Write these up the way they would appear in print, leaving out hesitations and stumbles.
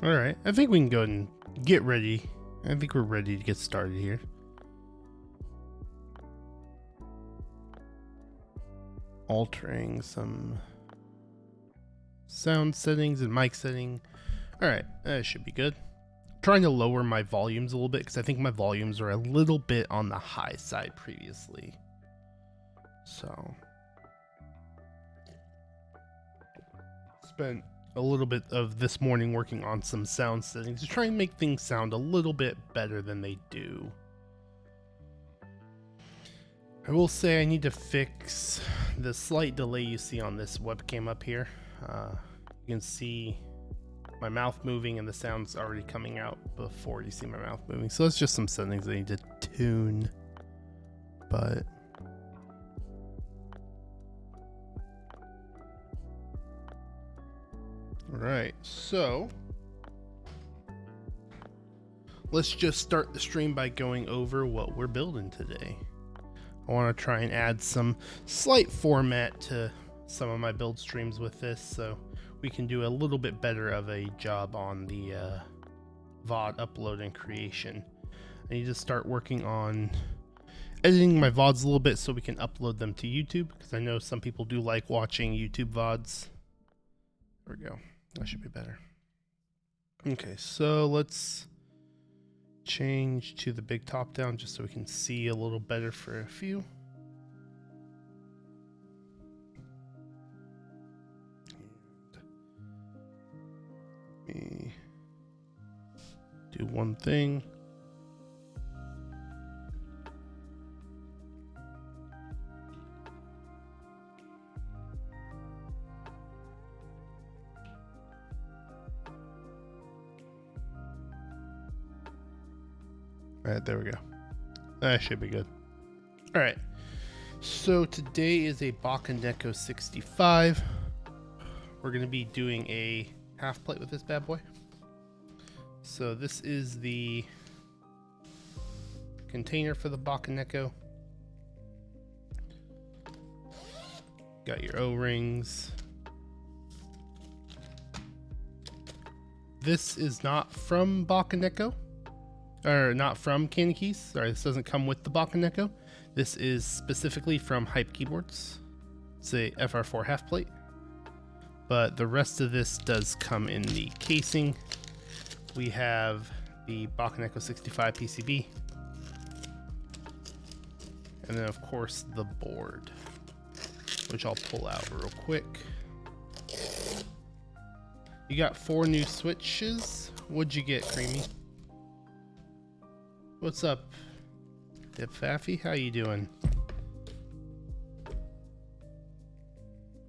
All right, I think we can go and get ready. I think we're ready to get started here. Altering some sound settings and mic setting. All right, that should be good. Trying to lower my volumes a little bit because I think my volumes are a little bit on the high side previously. So spent a little bit of this morning working on some sound settings to try and make things sound a little bit better than they do. I will say I need to fix the slight delay you see on this webcam up here. You can see my mouth moving and the sound's already coming out before you see my mouth moving. So it's just some settings I need to tune. But alright, so let's just start the stream by going over what we're building today. I want to try and add some slight format to some of my build streams with this so we can do a little bit better of a job on the VOD upload and creation. I need to start working on editing my VODs a little bit so we can upload them to YouTube, because I know some people do like watching YouTube VODs. There we go. That should be better. Okay, so let's change to the big top down just so we can see a little better for a few. Let me do one thing. All right, there we go. That should be good. All right, so today is a Bakeneko65. We're going to be doing a half plate with this bad boy. So this is the container for the Bakeneko. Got your O-rings. This is not from Bakeneko. Or not from Candy Keys. Sorry, this doesn't come with the Bakeneko. This is specifically from Hype Keyboards. It's a FR4 half plate. But the rest of this does come in the casing. We have the Bakeneko65 PCB. And then of course the board, which I'll pull out real quick. You got 4 new switches. What'd you get, Creamy? What's up, Dipfaffy? How you doing?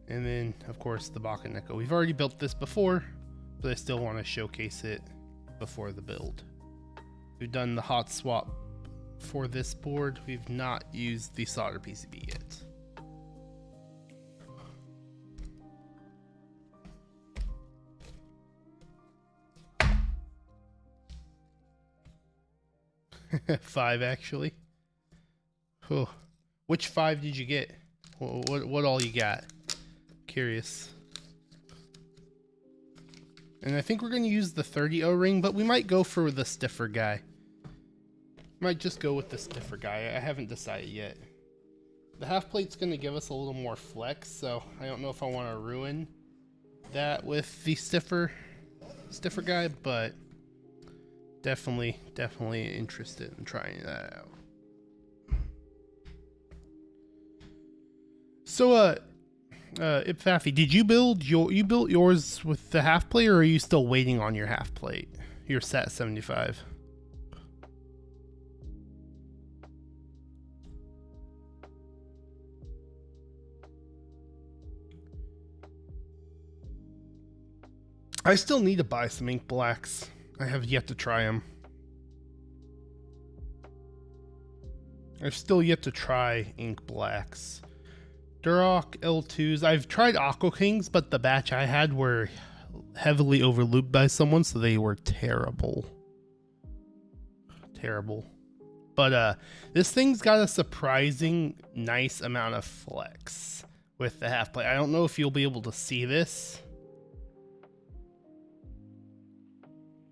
And then, of course, the Bakeneko. We've already built this before, but I still want to showcase it before the build. We've done the hot swap for this board. We've not used the solder PCB yet. Five, actually. Oh, which 5 did you get? What all you got? Curious. And I think we're going to use the 30 O-ring, but we might go for the stiffer guy. Might just go with the stiffer guy. I haven't decided yet. The half plate's going to give us a little more flex, so I don't know if I want to ruin that with the stiffer guy, but definitely interested in trying that out. So, Ipfaffy, did you build yours with the half plate, or are you still waiting on your half plate? Your SAT 75. I still need to buy some ink blacks. I have yet to try them. I've still yet to try ink blacks. Duroc L2s. I've tried Aqua Kings, but the batch I had were heavily overlooped by someone, so they were terrible. Terrible. But this thing's got a surprising nice amount of flex with the half plate. I don't know if you'll be able to see this.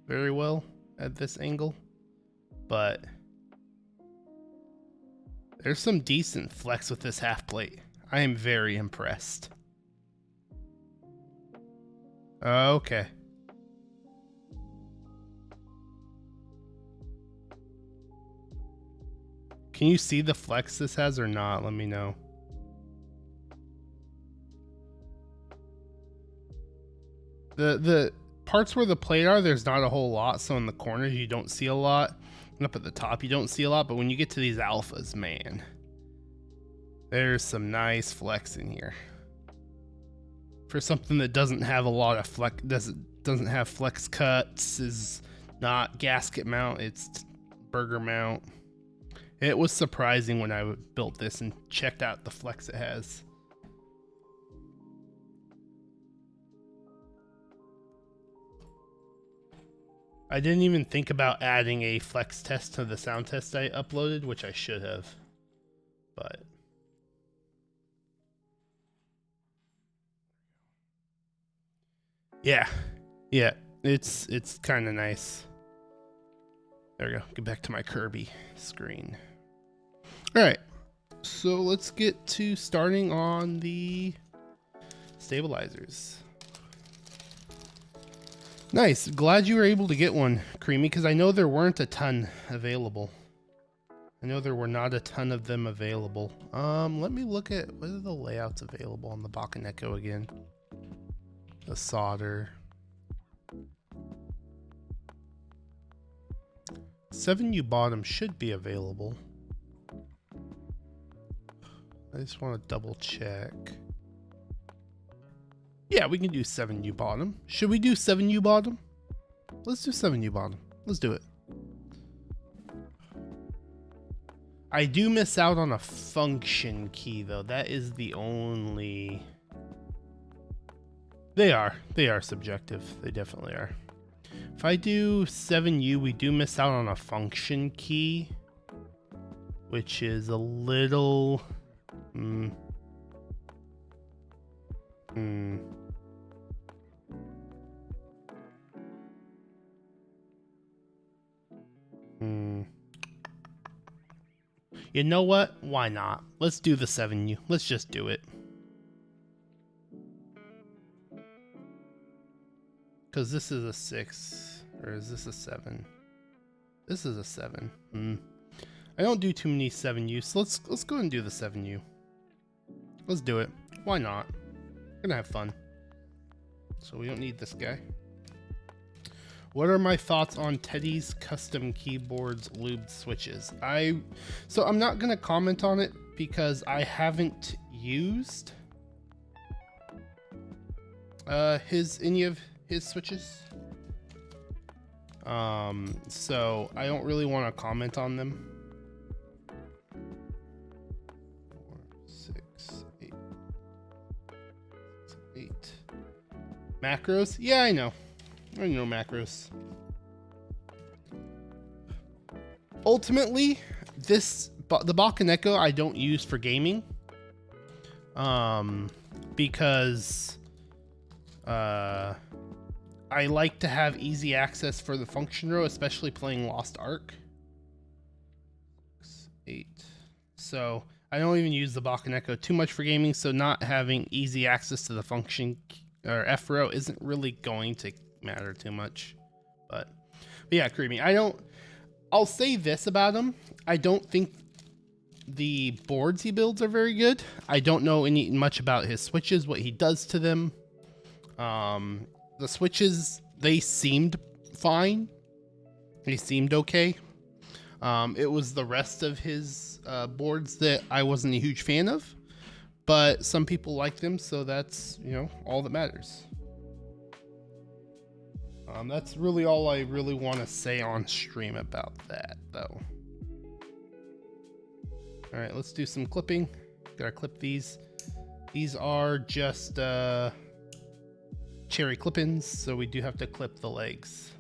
very well at this angle, but there's some decent flex with this half plate. I am very impressed. Okay. Can you see the flex this has or not? Let me know. The parts where the plate are, there's not a whole lot. So in the corners, you don't see a lot. And up at the top, you don't see a lot. But when you get to these alphas, man, there's some nice flex in here. For something that doesn't have a lot of flex, doesn't have flex cuts, is not gasket mount, it's burger mount. It was surprising when I built this and checked out the flex it has. I didn't even think about adding a flex test to the sound test I uploaded, which I should have, but yeah, it's kind of nice. There we go. Get back to my Kirby screen. All right, so let's get to starting on the stabilizers. Nice. Glad you were able to get one, Creamy, because I know there weren't a ton available. I know there were not a ton of them available. Let me look at what are the layouts available on the Bakeneko again. The solder. 7U bottom should be available. I just want to double check. Yeah, we can do 7U bottom. Should we do 7U bottom? Let's do 7U bottom. Let's do it. I do miss out on a function key though. That is the only... They are subjective. They definitely are. If I do 7U, we do miss out on a function key, which is a little... You know what? Why not? Let's do the 7U. Let's just do it. Because this is a 6. Or is this a 7? This is a 7. I don't do too many 7U, so let's go and do the 7U. Let's do it. Why not? We're gonna have fun. So we don't need this guy. What are my thoughts on Teddy's custom keyboards lubed switches? So I'm not gonna comment on it because I haven't used any of his switches. So I don't really want to comment on them. 4, 6, 8. 8. Macros? Yeah, I know. I know macros. Ultimately, the Bakeneko I don't use for gaming, because I like to have easy access for the function row, especially playing Lost Ark. 6, 8. So I don't even use the Bakeneko too much for gaming, so not having easy access to the function or F row isn't really going to matter too much. But yeah, Creamy, I'll say this about him. I don't think the boards he builds are very good. I don't know much about his switches, what he does to them. The switches, they seemed fine. They seemed okay. It was the rest of his boards that I wasn't a huge fan of, but some people like them, so that's, all that matters. That's really all I really want to say on stream about that, though. All right, let's do some clipping. Gotta clip these. These are just cherry clip-ins, so we do have to clip the legs.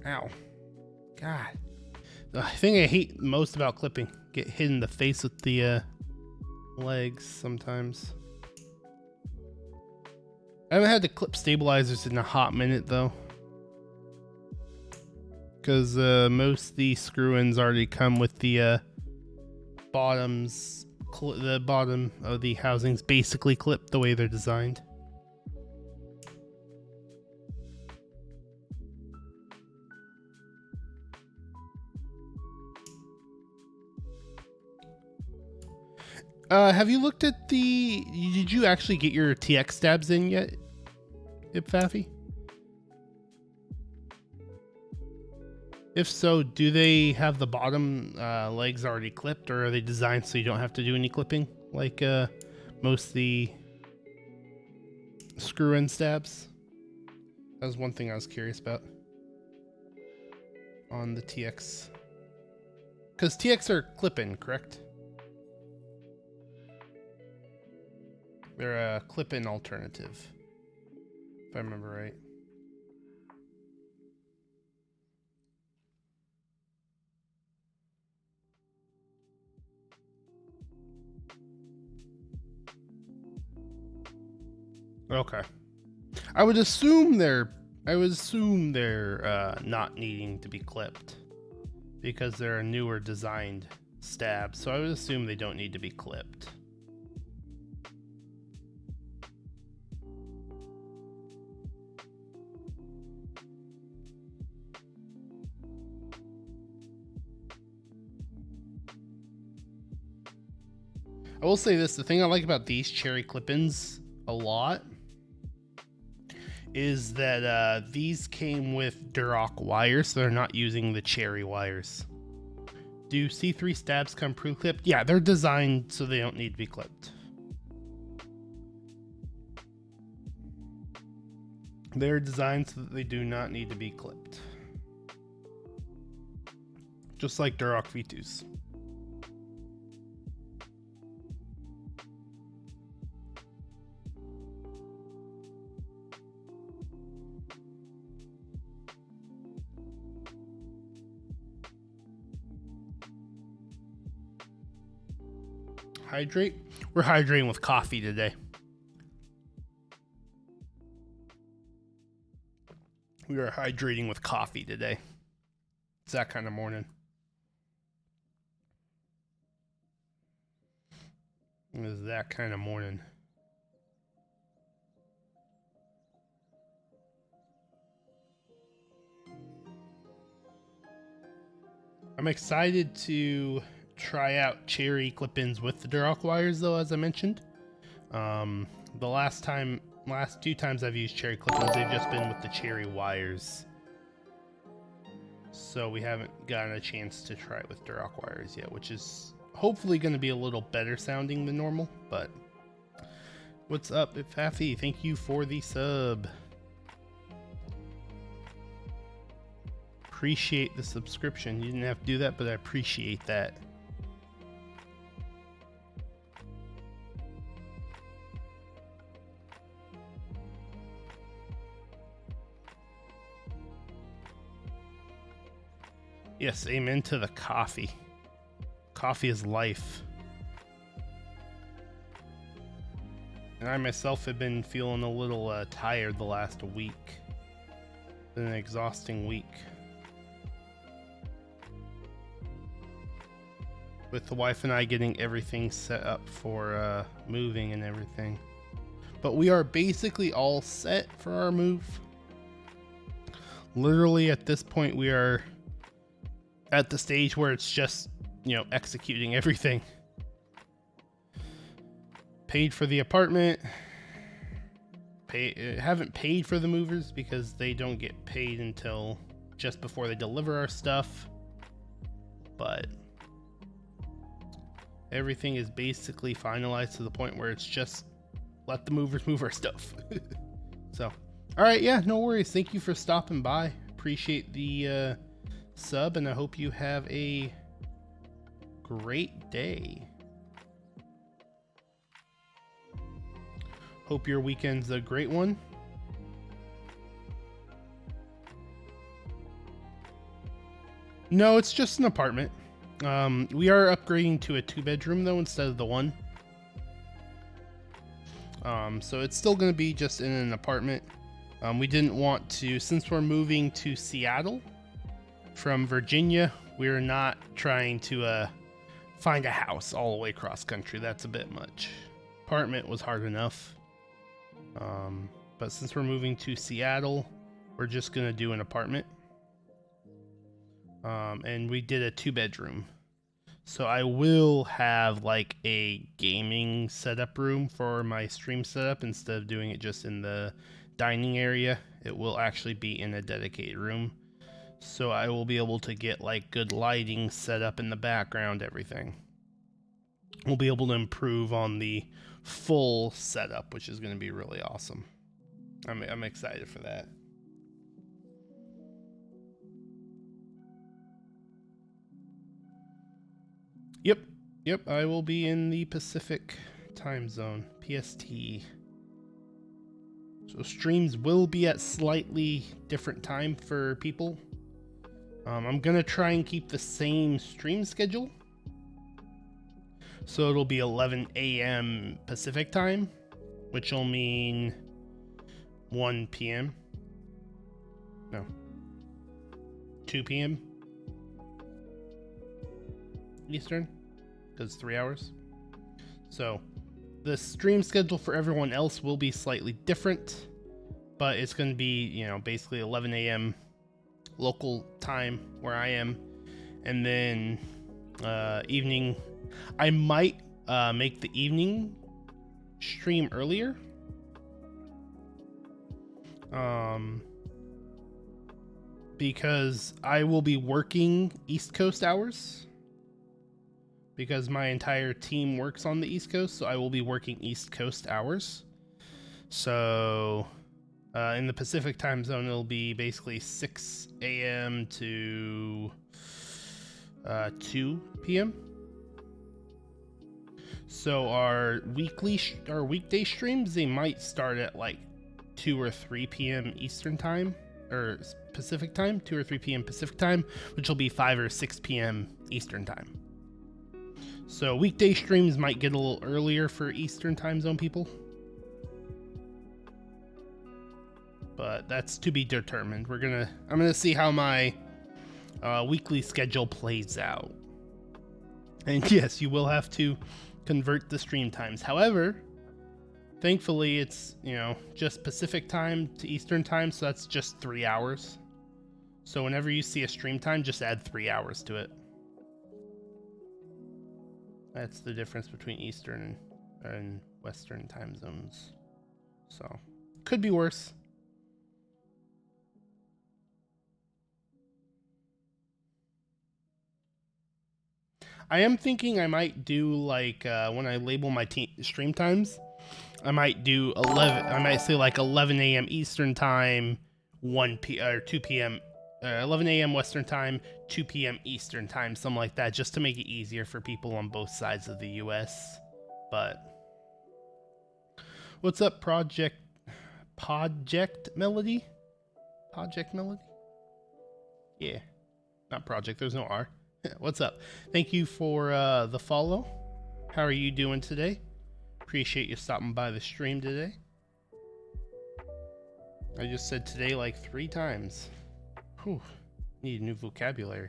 Ow. God. The thing I hate most about clipping, get hit in the face with the legs sometimes. I haven't had to clip stabilizers in a hot minute though, because most of the screw-ins already come with the bottoms. The bottom of the housings basically clipped the way they're designed. Have you looked at the... Did you actually get your TX stabs in yet, Ipfaffy? If so, do they have the bottom legs already clipped, or are they designed so you don't have to do any clipping, like most of the screw-in stabs? That was one thing I was curious about on the TX. Because TX are clip-in, correct? They're a clip-in alternative, if I remember right. Okay. I would assume they're not needing to be clipped because they're a newer designed stab. So I would assume they don't need to be clipped. I will say this, the thing I like about these cherry clip-ins a lot is that these came with Duroc wires, so they're not using the cherry wires. Do C3 stabs come pre-clipped? Yeah, they're designed so they don't need to be clipped. They're designed so that they do not need to be clipped. Just like Duroc V2s. Hydrate? We're hydrating with coffee today. We are hydrating with coffee today. It's that kind of morning. It is that kind of morning. I'm excited to try out cherry clip-ins with the Duroc wires though, as I mentioned. The last two times I've used cherry clip-ins, they've just been with the cherry wires. So we haven't gotten a chance to try it with Duroc wires yet, which is hopefully going to be a little better sounding than normal, but what's up, Ipfaffy? Thank you for the sub. Appreciate the subscription. You didn't have to do that, but I appreciate that. Yes, amen to the coffee. Coffee is life. And I myself have been feeling a little tired the last week. Been an exhausting week. With the wife and I getting everything set up for moving and everything. But we are basically all set for our move. Literally at this point we are at the stage where it's just, you know, executing everything. Paid for the apartment. Haven't paid for the movers because they don't get paid until just before they deliver our stuff. But everything is basically finalized to the point where it's just let the movers move our stuff. So, all right, yeah, no worries. Thank you for stopping by. Appreciate the sub, and I hope you have a great day. Hope your weekend's a great one. No, it's just an apartment. We are upgrading to a 2-bedroom though instead of the 1. So it's still going to be just in an apartment. We didn't want to, since we're moving to Seattle from Virginia, we're not trying to find a house all the way across country. That's a bit much. Apartment was hard enough. But since we're moving to Seattle, we're just going to do an apartment. And we did a 2-bedroom. So I will have like a gaming setup room for my stream setup instead of doing it just in the dining area. It will actually be in a dedicated room. So I will be able to get like good lighting set up in the background, everything. We'll be able to improve on the full setup, which is going to be really awesome. I'm excited for that. Yep, I will be in the Pacific time zone, PST. So streams will be at slightly different time for people. I'm gonna try and keep the same stream schedule. So it'll be 11 a.m. Pacific time, which will mean 1 p.m. No. 2 p.m. Eastern, because 3 hours. So the stream schedule for everyone else will be slightly different, but it's going to be, you know, basically 11 a.m. local time where I am, and then evening. I might make the evening stream earlier. Because I will be working East Coast hours. Because my entire team works on the East Coast, so I will be working East Coast hours. So in the Pacific time zone, it'll be basically 6 a.m. to 2 p.m. So our weekday streams, they might start at like 2 or 3 p.m. Eastern time, or Pacific time, 2 or 3 p.m. Pacific time, which will be 5 or 6 p.m. Eastern time. So weekday streams might get a little earlier for Eastern time zone people, but that's to be determined. I'm gonna see how my weekly schedule plays out. And yes, you will have to convert the stream times. However, thankfully it's, you know, just Pacific time to Eastern time, so that's just 3 hours. So whenever you see a stream time, just add 3 hours to it. That's the difference between Eastern and Western time zones. So, could be worse. I am thinking I might do like when I label my stream times, I might do 11. I might say like 11 a.m. Eastern time, 2 p.m. 11 a.m. Western time, 2 p.m. Eastern time, something like that, just to make it easier for people on both sides of the U.S. But what's up, Project Melody? Project Melody? Yeah, not Project. There's no R. What's up? Thank you for the follow. How are you doing today? Appreciate you stopping by the stream today. I just said today like 3 times. Whew, need a new vocabulary.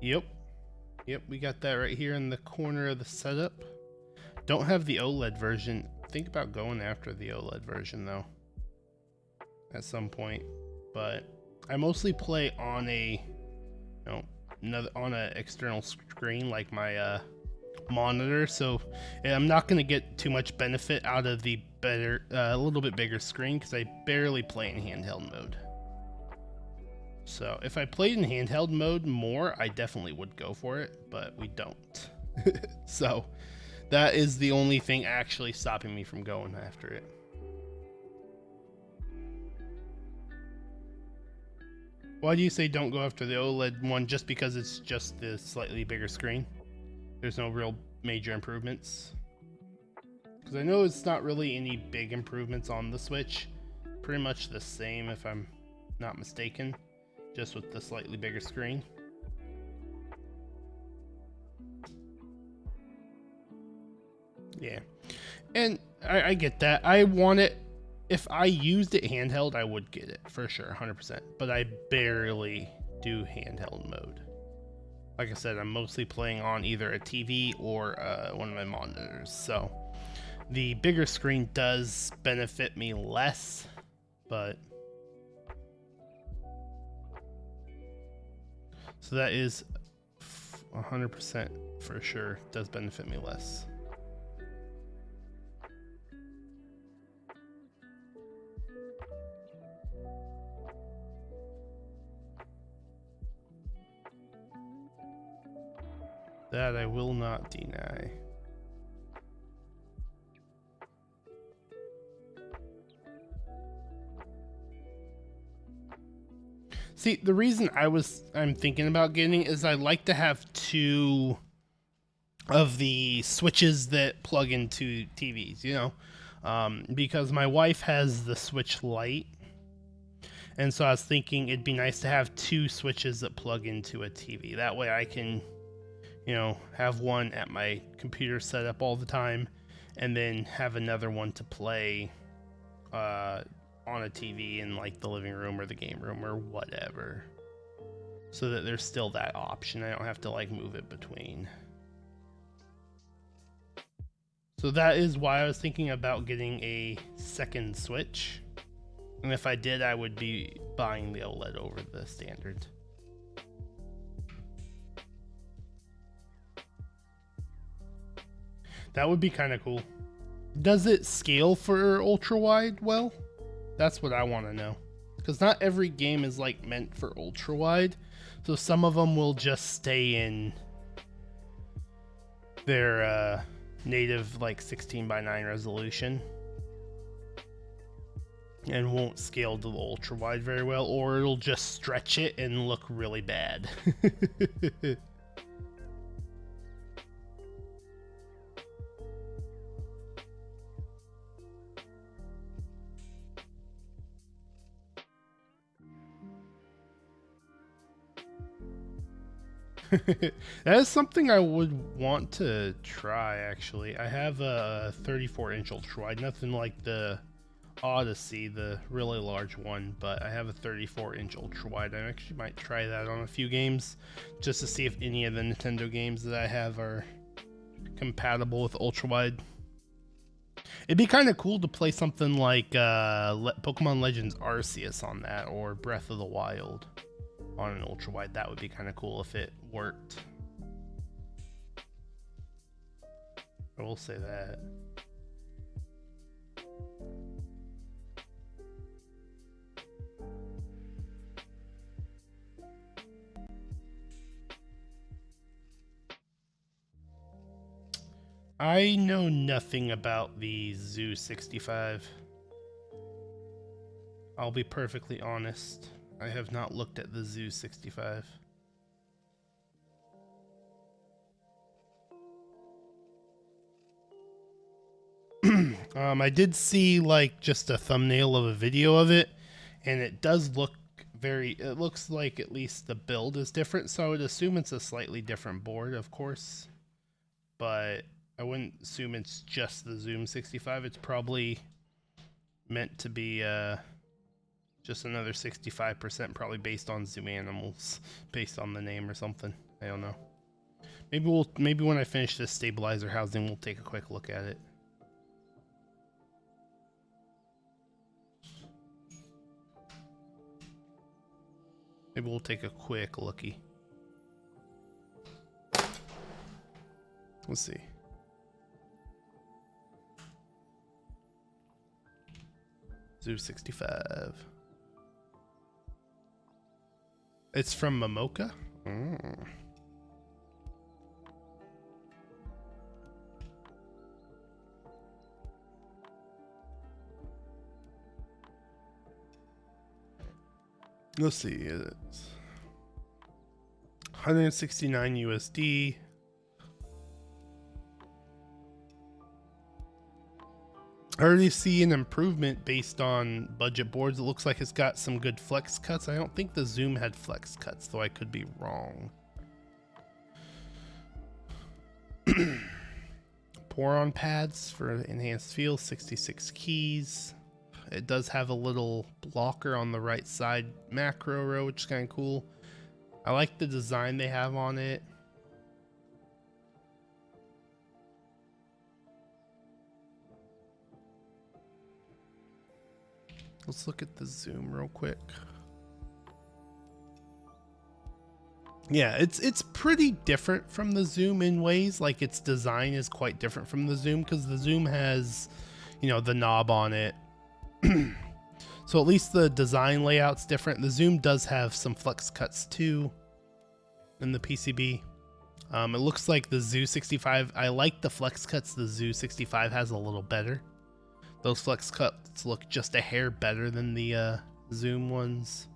Yep, we got that right here in the corner of the setup. Don't have the OLED version. Think about going after the OLED version though, at some point. But I mostly play on a, on an external screen like my monitor, so I'm not going to get too much benefit out of the a little bit bigger screen because I barely play in handheld mode. So if I played in handheld mode more, I definitely would go for it, but we don't. So that is the only thing actually stopping me from going after it. Why do you say don't go after the OLED one? Just because it's just the slightly bigger screen? There's no real major improvements? Because I know it's not really any big improvements on the Switch. Pretty much the same if I'm not mistaken, just with the slightly bigger screen. Yeah. And I get that. I want it. If I used it handheld, I would get it for sure, 100%. But I barely do handheld mode. Like I said, I'm mostly playing on either a TV or one of my monitors. So the bigger screen does benefit me less, but so that is 100% for sure does benefit me less. That I will not deny. See, the reason I'm thinking about getting is I like to have two of the switches that plug into TVs, you know, because my wife has the Switch Lite, and so I was thinking it'd be nice to have two switches that plug into a TV. That way I can, you know, have one at my computer set up all the time, and then have another one to play on a TV in like the living room or the game room or whatever, so that there's still that option. I don't have to like move it between. So that is why I was thinking about getting a second Switch, and if I did, I would be buying the OLED over the standard. That would be kind of cool. Does it scale for ultra wide well? That's what I want to know. Because not every game is like meant for ultra wide. So some of them will just stay in their native like 16:9 resolution and won't scale to the ultra wide very well, or it'll just stretch it and look really bad. That is something I would want to try, actually. I have a 34-inch ultra wide, nothing like the Odyssey, the really large one, but I have a 34-inch ultra wide. I actually might try that on a few games just to see if any of the Nintendo games that I have are compatible with ultra wide. It'd be kind of cool to play something like Pokemon Legends Arceus on that, or Breath of the Wild on an ultra wide. That would be kind of cool if it worked. I will say that. I know nothing about the Zoo 65. I'll be perfectly honest. I have not looked at the Zoo 65. I did see like just a thumbnail of a video of it, and it does look it looks like at least the build is different, so I would assume it's a slightly different board, of course, but I wouldn't assume it's just the Zoom 65. It's probably meant to be just another 65%, probably based on Zoom Animals, based on the name or something. I don't know. Maybe when I finish this stabilizer housing, we'll take a quick look at it. Maybe we'll take a quick looky. Let's see. Zoo 65. It's from Momoka? Mm. Let's see. It's 169 USD. I already see an improvement based on budget boards. It looks like it's got some good flex cuts. I don't think the Zoom had flex cuts, though I could be wrong. Poron pads for enhanced feel, 66 keys. It does have a little blocker on the right side macro row, which is kind of cool. I like the design they have on it. Let's look at the zoom real quick. Yeah, it's pretty different from the zoom in ways. Like, its design is quite different from the zoom because the zoom has, you know, the knob on it. So at least the design layout's different. The zoom does have some flex cuts too in the PCB. It looks like the Zoo 65. I like the flex cuts the Zoo 65 has a little better. Those flex cuts look just a hair better than the zoom ones.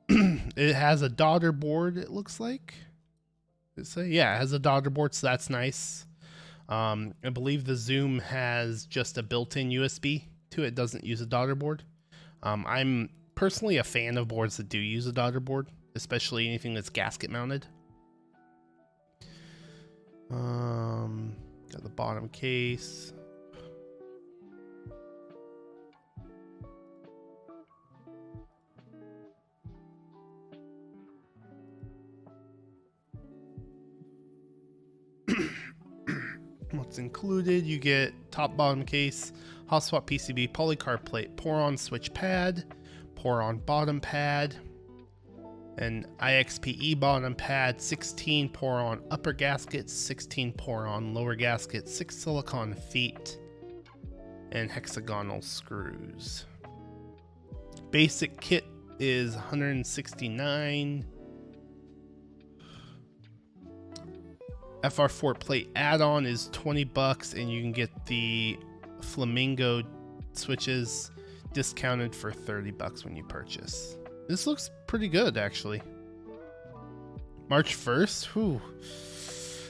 It has a daughter board, it looks like. Yeah, it has a daughter board, so that's nice. I believe the Zoom has just a built-in USB to it. It doesn't use a daughter board. I'm personally a fan of boards that do use a daughter board, especially anything that's gasket mounted. Got the bottom case. What's included? You get top bottom case, hot swap PCB, polycarb plate, Poron switch pad, Poron bottom pad, an IXPE bottom pad, 16 Poron upper gaskets, 16 Poron lower gaskets, 6 silicone feet, and hexagonal screws. Basic kit is $169. FR4 plate add-on is $20, and you can get the flamingo switches discounted for $30 when you purchase. This looks pretty good, actually. March 1st? Whew.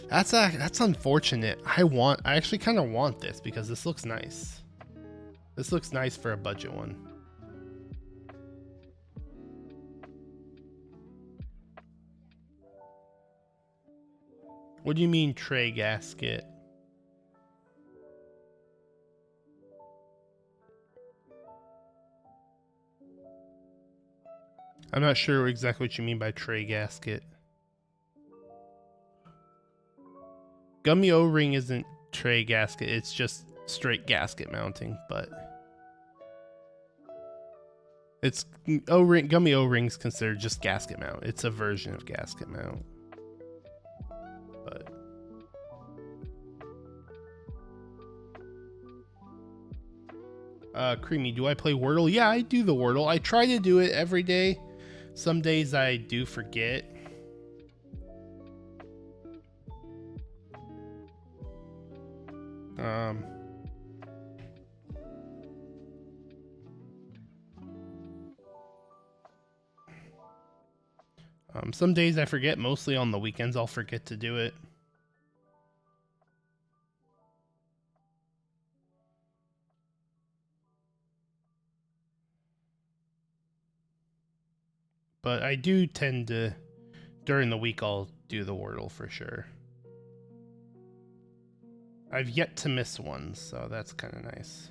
That's unfortunate. I actually kind of want this because this looks nice. This looks nice for a budget one. What do you mean tray gasket? I'm not sure exactly what you mean by tray gasket. Gummy O-ring isn't tray gasket, it's just straight gasket mounting, but it's O-ring. Gummy O-ring's considered just gasket mount. It's a version of gasket mount. Creamy, do I play Wordle? Yeah, I do the Wordle. I try to do it every day. Some days I do forget. Some days I forget. Mostly on the weekends I'll forget to do it. But I do tend to, during the week, I'll do the Wordle for sure. I've yet to miss one, so that's kind of nice.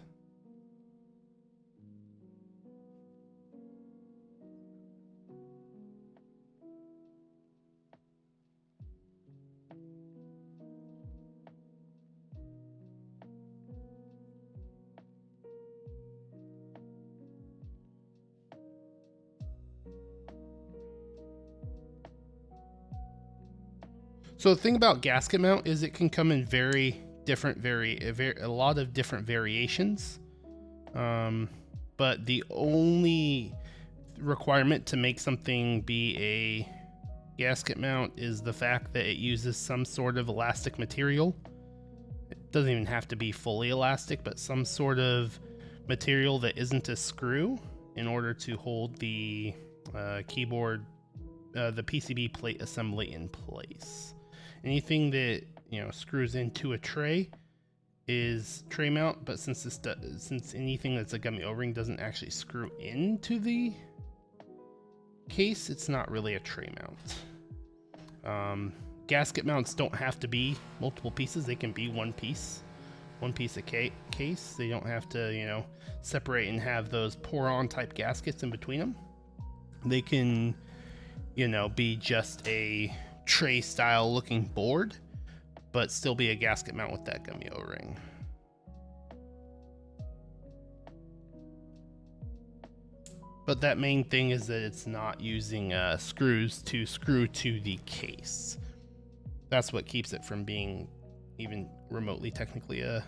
So the thing about gasket mount is it can come in very different, a lot of different variations. But the only requirement to make something be a gasket mount is the fact that it uses some sort of elastic material. It doesn't even have to be fully elastic, but some sort of material that isn't a screw in order to hold the keyboard, the PCB plate assembly in place. Anything that, you know, screws into a tray is tray mount, but since anything that's a gummy O-ring doesn't actually screw into the case, it's not really a tray mount. gasket mounts don't have to be multiple pieces. They can be one piece of case. They don't have to, you know, separate and have those pour-on type gaskets in between them. They can, you know, be just a tray style looking board, but still be a gasket mount with that gummy O-ring. But that main thing is that it's not using screws to screw to the case. That's what keeps it from being even remotely technically a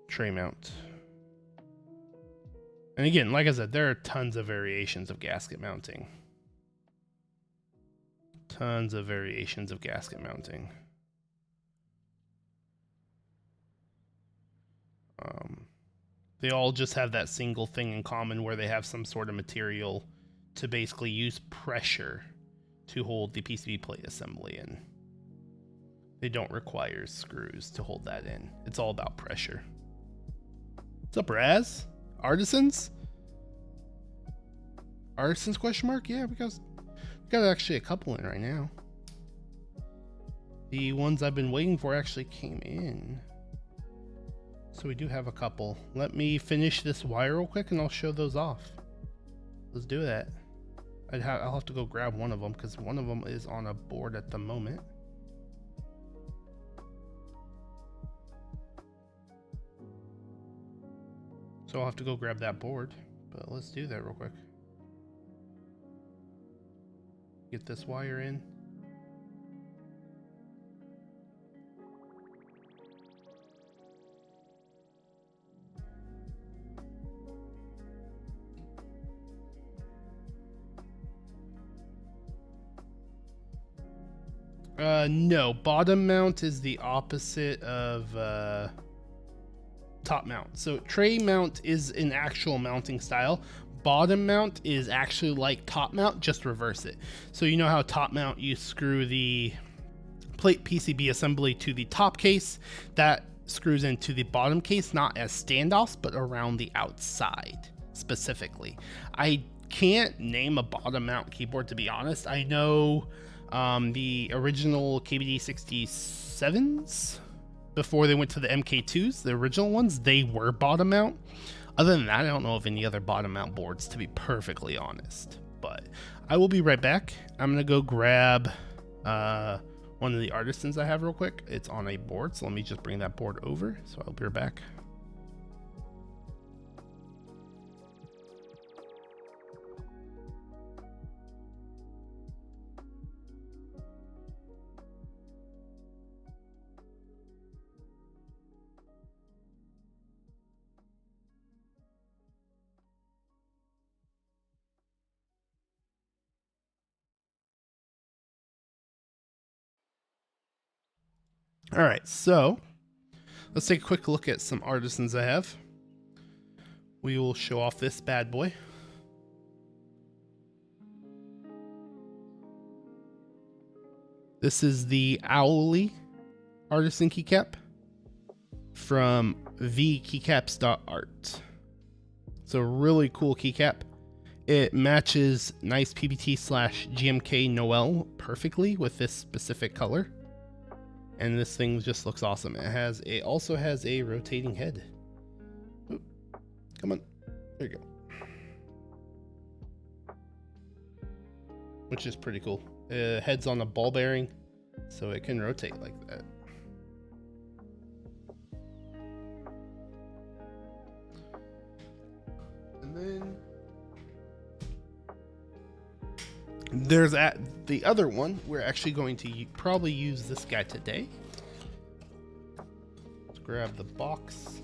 tray mount. And again, like I said, there are tons of variations of gasket mounting. Tons of variations of gasket mounting. They all just have that single thing in common where they have some sort of material to basically use pressure to hold the PCB plate assembly in. They don't require screws to hold that in. It's all about pressure. What's up, Raz? Artisans? Artisans question mark? Yeah, because we got actually a couple in right now. The ones I've been waiting for actually came in. So we do have a couple. Let me finish this wire real quick and I'll show those off. Let's do that. I'll have to go grab one of them because one of them is on a board at the moment. So I'll have to go grab that board, but let's do that real quick. Get this wire in. No, bottom mount is the opposite of top mount. So tray mount is an actual mounting style. Bottom mount is actually like top mount, just reverse it. So you know how top mount, you screw the plate PCB assembly to the top case, that screws into the bottom case, not as standoffs, but around the outside specifically. I can't name a bottom mount keyboard, to be honest. I know the original Bakeneko65s, before they went to the MK2s, the original ones, they were bottom mount. Other than that, I don't know of any other bottom mount boards, to be perfectly honest. But I will be right back. I'm gonna go grab one of the Artisans I have real quick. It's on a board, so let me just bring that board over. So I'll be right back. All right, so let's take a quick look at some Artisans I have. We will show off this bad boy. This is the Owly Artisan Keycap from Keycaps.art. It's a really cool keycap. It matches nice PBT/GMK Noel perfectly with this specific color. And this thing just looks awesome. It also has a rotating head. Oop, come on, there you go. Which is pretty cool. Head's on a ball bearing, so it can rotate like that. And then there's the other one. We're actually going to probably use this guy today. Let's grab the box.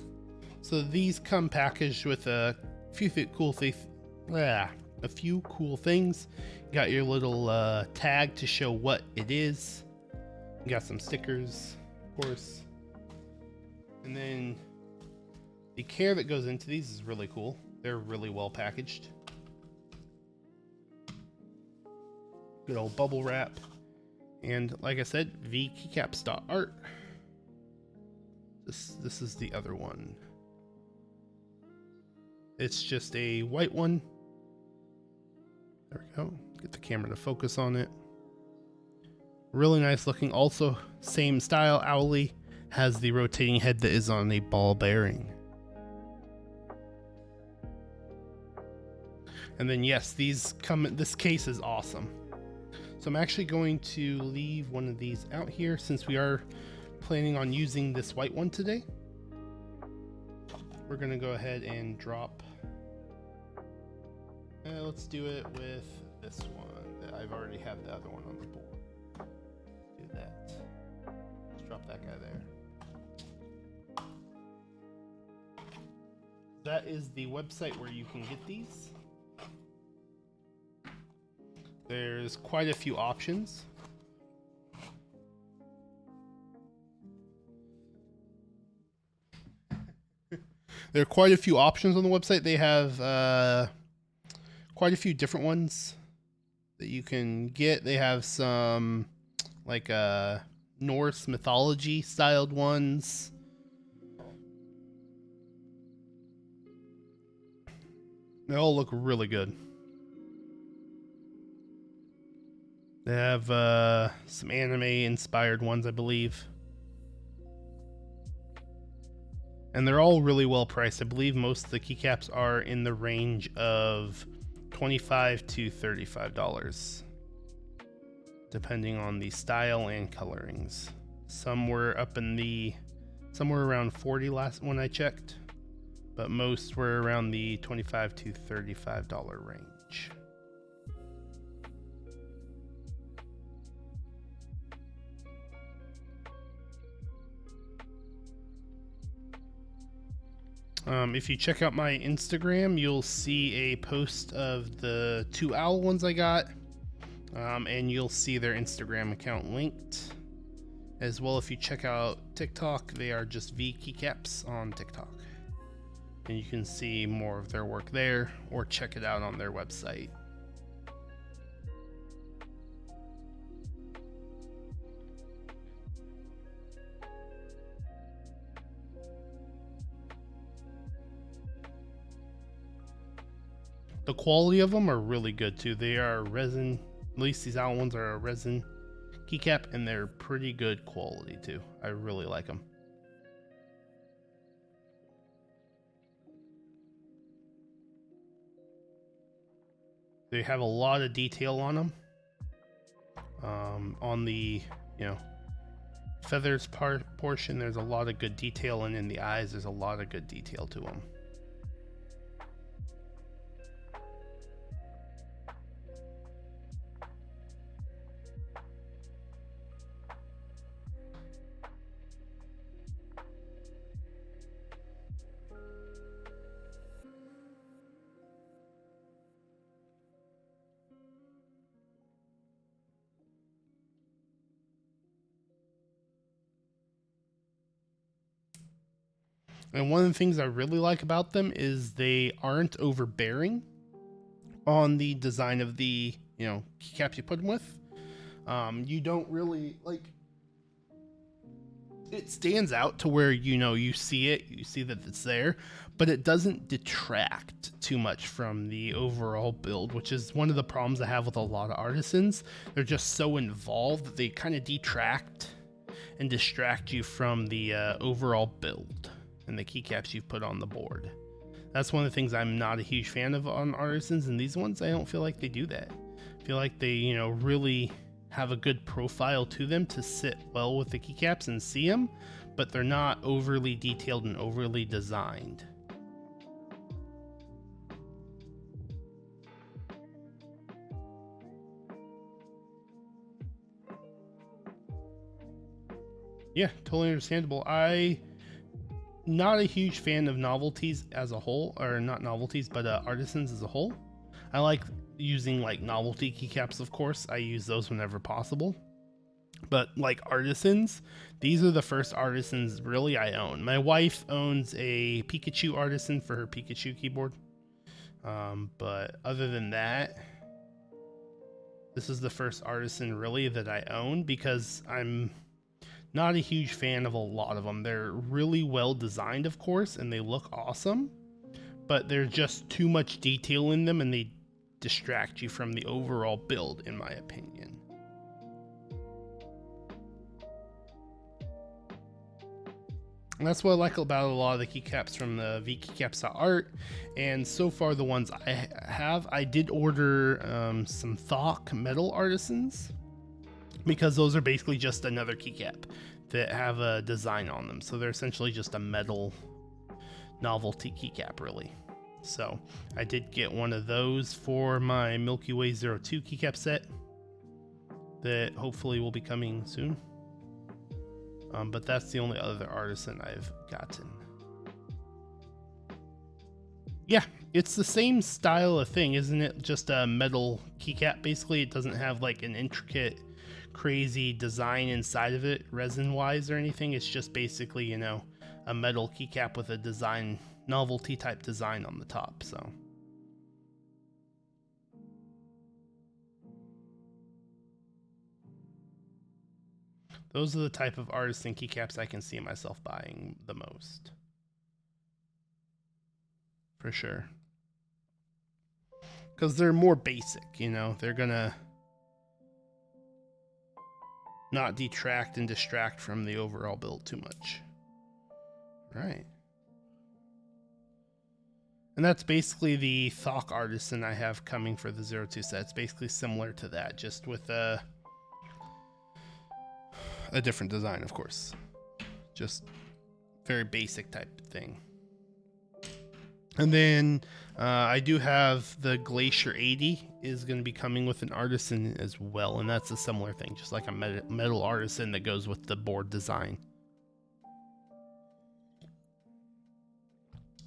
So these come packaged with a few cool things. You got your little tag to show what it is. You got some stickers, of course. And then the care that goes into these is really cool. They're really well packaged. Good old bubble wrap. And like I said, Keycaps.art. This is the other one. It's just a white one. There we go. Get the camera to focus on it. Really nice looking. Also, same style. Owly has the rotating head that is on a ball bearing. And then yes, these come. This case is awesome. So I'm actually going to leave one of these out here since we are planning on using this white one today. We're gonna go ahead and drop. Let's do it with this one. I've already had the other one on the board. Do that. Let's drop that guy there. That is the website where you can get these. There's quite a few options. There are quite a few options on the website. They have quite a few different ones that you can get. They have some like Norse mythology styled ones. They all look really good. They have some anime inspired ones, I believe. And they're all really well priced. I believe most of the keycaps are in the range of $25 to $35, depending on the style and colorings. Some were up in the, some were around 40 last when I checked, but most were around the $25 to $35 range. If you check out my Instagram, you'll see a post of the 2 owl ones I got, and you'll see their Instagram account linked. As well, if you check out TikTok, they are just V Keycaps on TikTok. And you can see more of their work there, or check it out on their website. The quality of them are really good too. They are resin, at least these owl ones are a resin keycap, and they're pretty good quality too. I really like them. They have a lot of detail on them. On the, feathers portion, there's a lot of good detail, and in the eyes, there's a lot of good detail to them. And one of the things I really like about them is they aren't overbearing on the design of the, keycaps you put them with. You don't really, it stands out to where, you see it, you see that it's there, but it doesn't detract too much from the overall build, which is one of the problems I have with a lot of artisans. They're just so involved that they kind of detract and distract you from the overall build and the keycaps you've put on the board. That's one of the things I'm not a huge fan of on artisans, and these ones I don't feel like they do that. I feel like they, really have a good profile to them to sit well with the keycaps and see them, but they're not overly detailed and overly designed. Yeah, totally understandable. Not a huge fan of novelties as a whole, or not novelties, but artisans as a whole. I like using novelty keycaps, of course. I use those whenever possible. But artisans, these are the first artisans really I own. My wife owns a Pikachu artisan for her Pikachu keyboard. But other than that, this is the first artisan really that I own, because I'm not a huge fan of a lot of them. They're really well designed, of course, and they look awesome, but there's just too much detail in them, and they distract you from the overall build, in my opinion. And that's what I like about a lot of the keycaps from the Keycaps.art. And so far the ones I have, I did order some Thok metal artisans, because those are basically just another keycap that have a design on them. So they're essentially just a metal novelty keycap, really. So I did get one of those for my MilkyWay 02 keycap set that hopefully will be coming soon. But that's the only other artisan I've gotten. Yeah, it's the same style of thing, isn't it? Just a metal keycap, basically. It doesn't have like an intricate, crazy design inside of it, resin-wise or anything. It's just basically, you know, a metal keycap with a design, novelty type design on the top, so. Those are the type of artisan keycaps I can see myself buying the most. For sure. Because they're more basic, you know? They're gonna not detract and distract from the overall build too much. Right. And that's basically the Thok artisan I have coming for the 02 set. It's basically similar to that, just with a different design, of course. Just very basic type thing. And then I do have the Glacier 80 is going to be coming with an artisan as well, and that's a similar thing, just like a metal artisan that goes with the board design.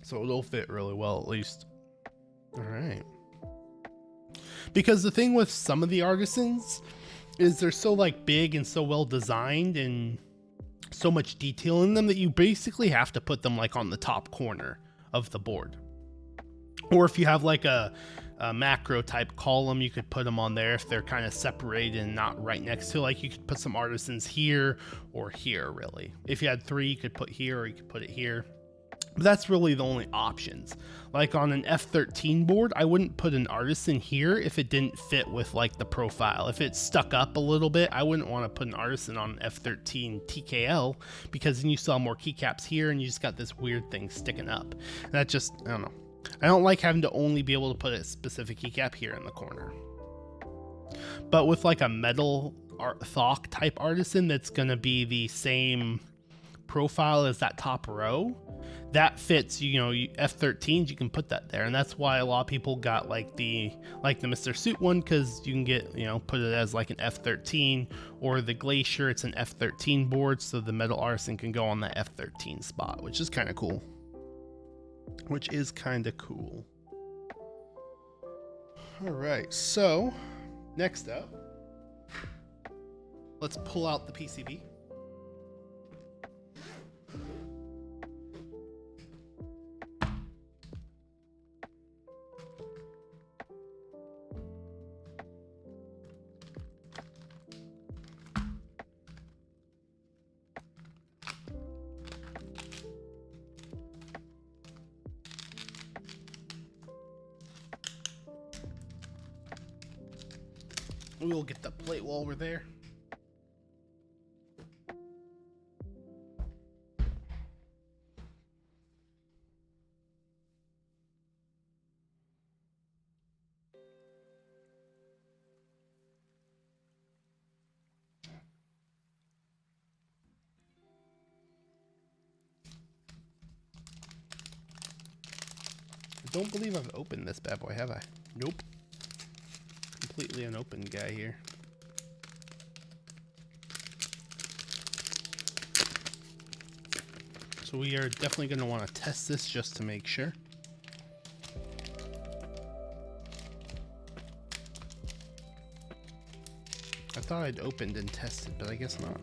So it'll fit really well, at least. All right. Because the thing with some of the artisans is they're so like big and so well designed and so much detail in them that you basically have to put them like on the top corner of the board. Or if you have like a macro type column, you could put them on there if they're kind of separated and not right next to, like you could put some artisans here or here, really. If you had 3, you could put here or you could put it here. But that's really the only options. Like on an F13 board, I wouldn't put an artisan here if it didn't fit with like the profile. If it stuck up a little bit, I wouldn't want to put an artisan on an F13 TKL, because then you still have more keycaps here and you just got this weird thing sticking up. And that just, I don't know. I don't like having to only be able to put a specific keycap here in the corner. But with like a metal Thok type artisan that's going to be the same profile as that top row, that fits, you know, F13s, you can put that there. And that's why a lot of people got like the Mr. Suit one, because you can get, you know, put it as like an F13, or the Glacier, it's an F13 board, so the metal artisan can go on the F13 spot, which is kind of cool. All right, so next up, let's pull out the PCB. We'll get the plate while we're there. I don't believe I've opened this bad boy, have I? Nope. Completely unopened guy here. So we are definitely going to want to test this just to make sure. I thought I'd opened and tested, but I guess not.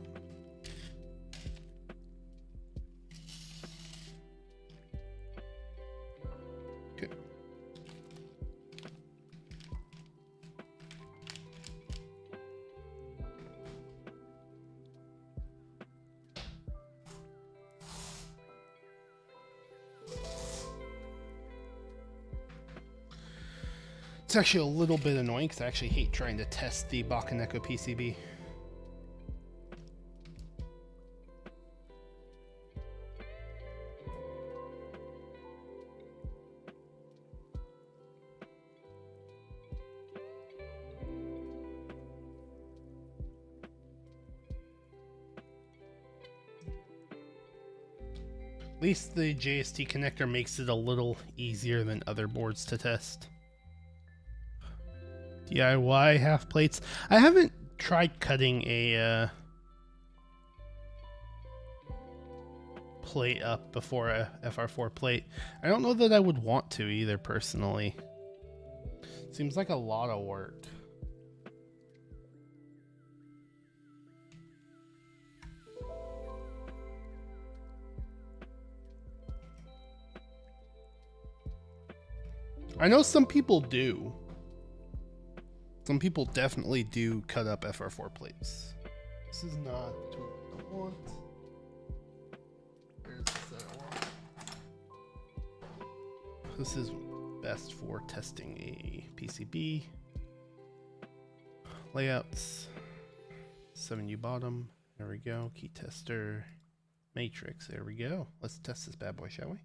Okay. It's actually a little bit annoying because I actually hate trying to test the Bakeneko PCB. At least the JST connector makes it a little easier than other boards to test. DIY half plates. I haven't tried cutting a plate up before a FR4 plate. I don't know that I would want to either personally. Seems like a lot of work. I know some people do. Some people definitely do cut up FR4 plates. This is not what I want. Where's this that I want? This is best for testing a PCB. Layouts. 7U bottom. There we go. Key tester. Matrix. There we go. Let's test this bad boy, shall we?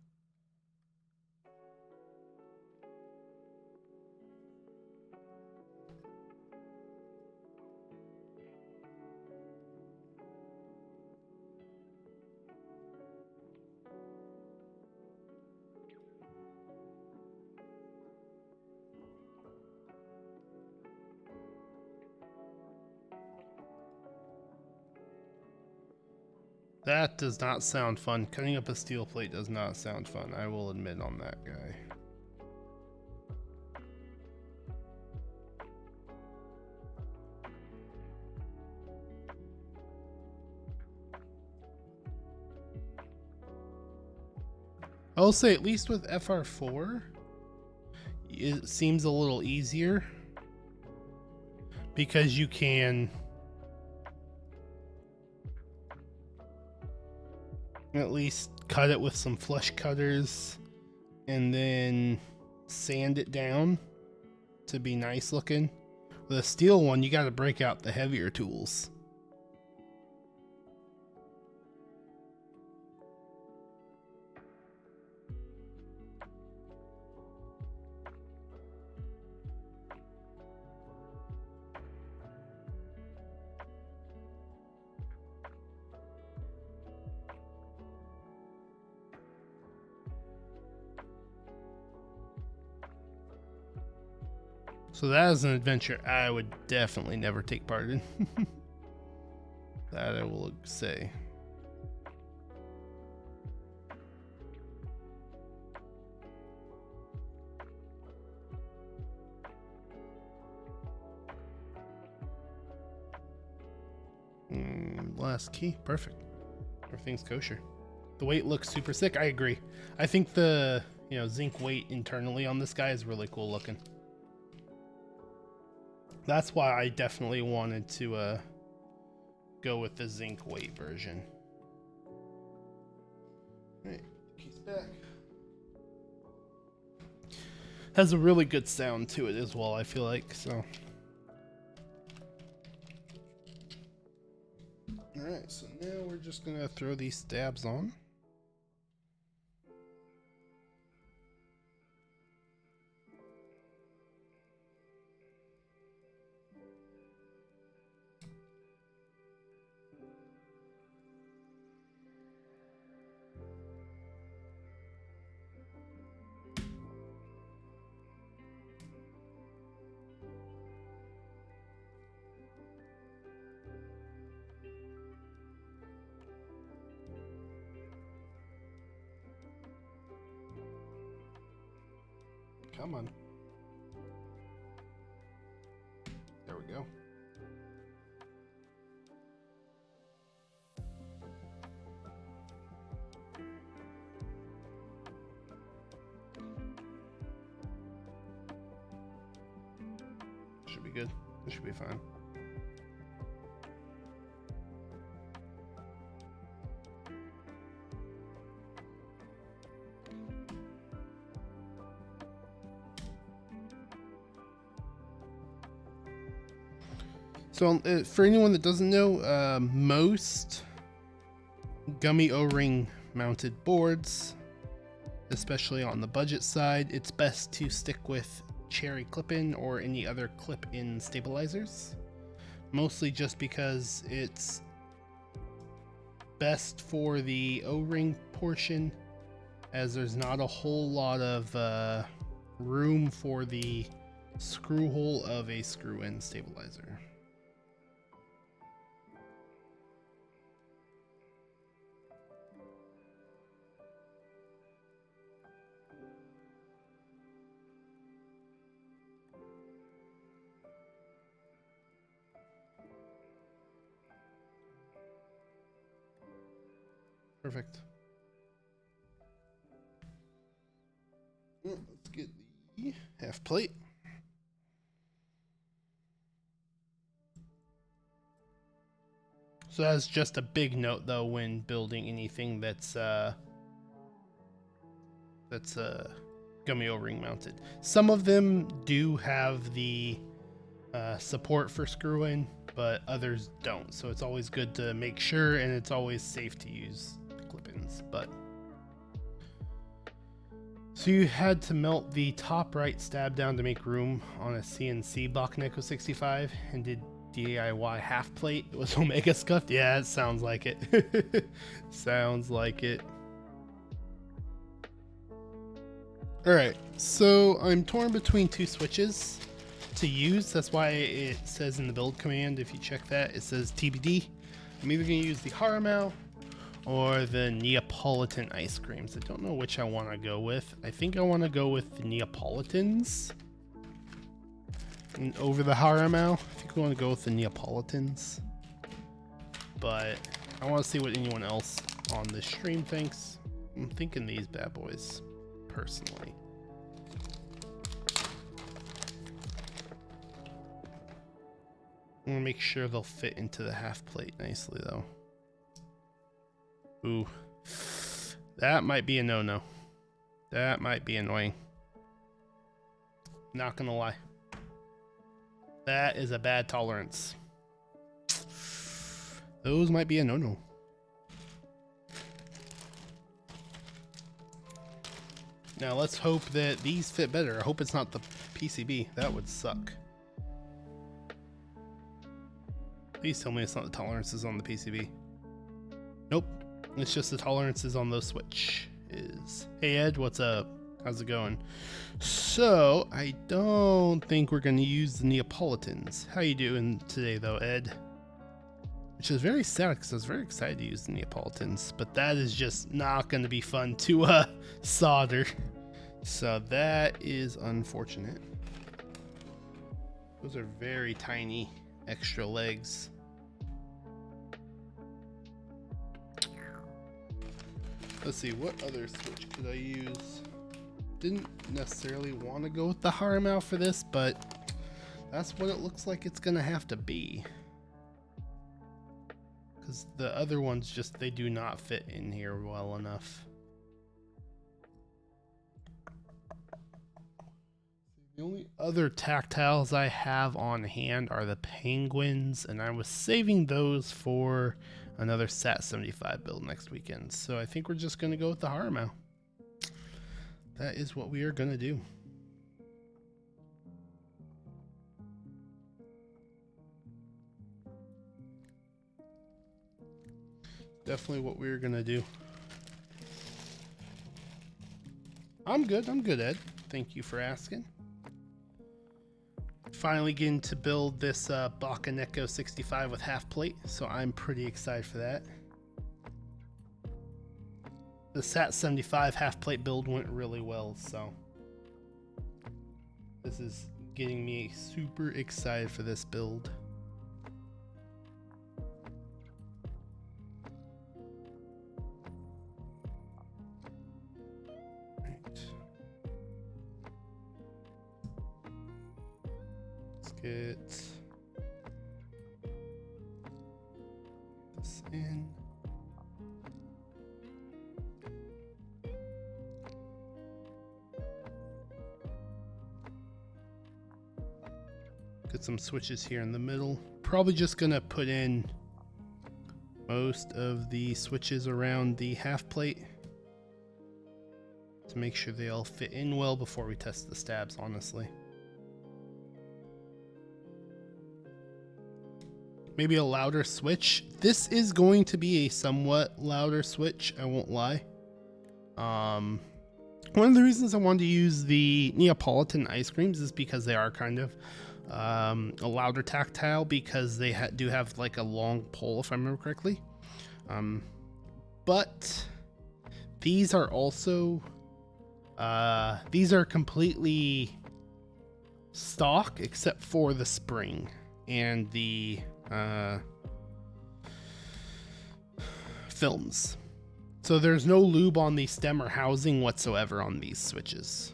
That does not sound fun. Cutting up a steel plate does not sound fun. I will admit on that guy. I'll say at least with FR4, it seems a little easier because you can at least cut it with some flush cutters and then sand it down to be nice looking. With a steel one, you got to break out the heavier tools. So that is an adventure I would definitely never take part in. That I will say. Last key, perfect. Everything's kosher. The weight looks super sick. I agree. I think the zinc weight internally on this guy is really cool looking. That's why I definitely wanted to go with the zinc weight version. Alright, keys back. Has a really good sound to it as well, I feel like, so. Alright, so now we're just gonna throw these stabs on. Come on. There we go. Should be good. This should be fine. So for anyone that doesn't know, most gummy O-ring mounted boards, especially on the budget side, it's best to stick with cherry clip-in or any other clip-in stabilizers. Mostly just because it's best for the O-ring portion, as there's not a whole lot of room for the screw hole of a screw-in stabilizer. Perfect. Let's get the half plate. So that's just a big note, though, when building anything that's gummy O-ring mounted. Some of them do have the support for screw-in, but others don't. So it's always good to make sure, and it's always safe to use clip-ins. But so you had to melt the top right stab down to make room on a CNC Bakeneko65, and did DIY half plate. It was Omega scuffed. Yeah, it sounds like it. Sounds like it. All right, so I'm torn between two switches to use. That's why it says in the build command, if you check that, it says TBD. I'm either going to use the Harimau or the Neapolitan ice creams. I don't know which I want to go with. I think I want to go with the Neapolitans and over the Harimau. I think we want to go with the Neapolitans, but I want to see what anyone else on the stream thinks. I'm thinking these bad boys, personally. I want to make sure they'll fit into the half plate nicely, though. Ooh, that might be a no-no. That might be annoying. Not gonna lie. That is a bad tolerance. Those might be a no-no. Now let's hope that these fit better. I hope it's not the PCB. That would suck. Please tell me it's not the tolerances on the PCB. Nope. It's just the tolerances on those switches. Hey Ed, what's up? How's it going? So I don't think we're going to use the Neapolitans. How you doing today though, Ed? Which is very sad because I was very excited to use the Neapolitans, but that is just not going to be fun to solder. So that is unfortunate. Those are very tiny extra legs. Let's see, what other switch could I use? Didn't necessarily want to go with the Harimau for this, but that's what it looks like it's gonna have to be. Because the other ones just, they do not fit in here well enough. The only other tactiles I have on hand are the penguins, and I was saving those for another SAT75 build next weekend. So I think we're just going to go with the Harimau. That is what we are going to do. Definitely what we're going to do. I'm good, Ed. Thank you for asking. Finally getting to build this Bakeneko65 with half plate, so I'm pretty excited for that. The SAT75 half plate build went really well, so this is getting me super excited for this build. Get this in. Get some switches here in the middle. probably just gonna put in most of the switches around the half plate to make sure they all fit in well before we test the stabs, honestly. Maybe a louder switch. This is going to be a somewhat louder switch, I won't lie. One of the reasons I wanted to use the Neapolitan ice creams is because they are kind of a louder tactile, because they do have like a long pole, if I remember correctly. But these are also these are completely stock except for the spring and the films. So there's no lube on the stem or housing whatsoever on these switches.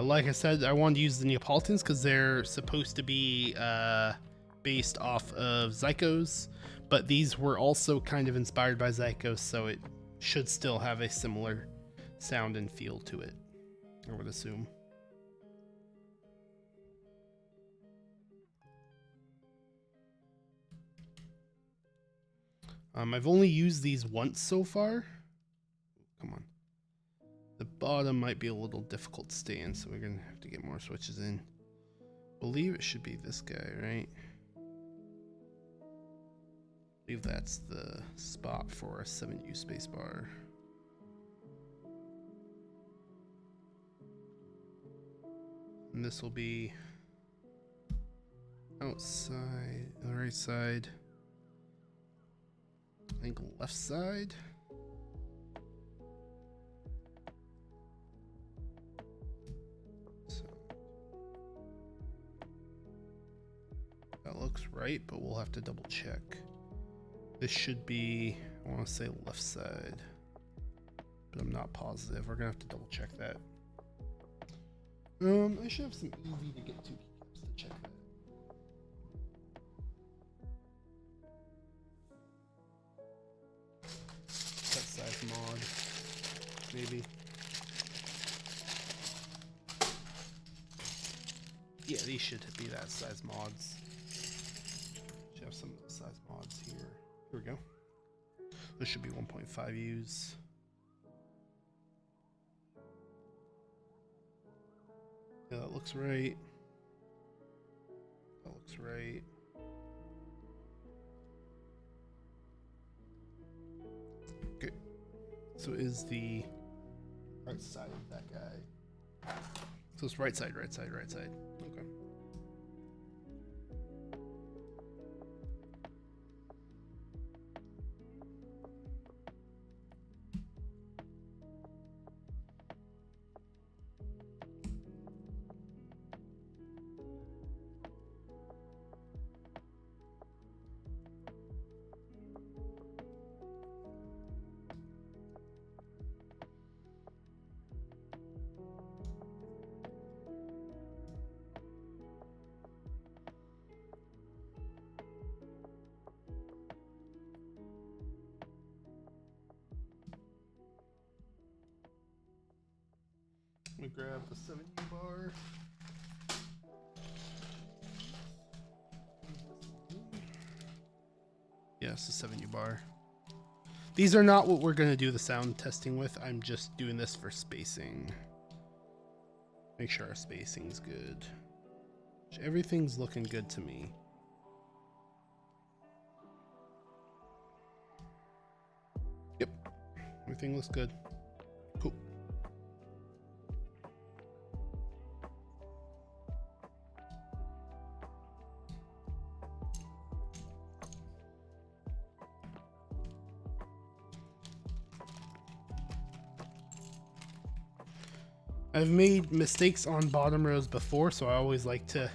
Like I said, I wanted to use the Neapolitans because they're supposed to be based off of Zycos, but these were also kind of inspired by Zycos, so it should still have a similar sound and feel to it, I would assume. I've only used these once so far. Come on. The bottom might be a little difficult to stay in, so we're gonna have to get more switches in. I believe it should be this guy, right? I believe that's the spot for a 7U spacebar. And this will be outside, the right side. I think left side. So that looks right, but we'll have to double check. This should be, I want to say left side, but I'm not positive. We're gonna have to double check that. I should have some easy to get to keycaps to check that. That size mod, maybe. Yeah, these should be that size mods. Should have some of those size mods here. Here we go. This should be 1.5 U's. Yeah, that looks right. That looks right. Okay. So is the right side of that guy. So it's right side, right side, right side. Okay. Let me grab the 7U bar. Yes, the 7U bar. These are not what we're going to do the sound testing with. I'm just doing this for spacing. Make sure our spacing's good. Everything's looking good to me. Yep, everything looks good. Cool. I've made mistakes on bottom rows before, so I always like to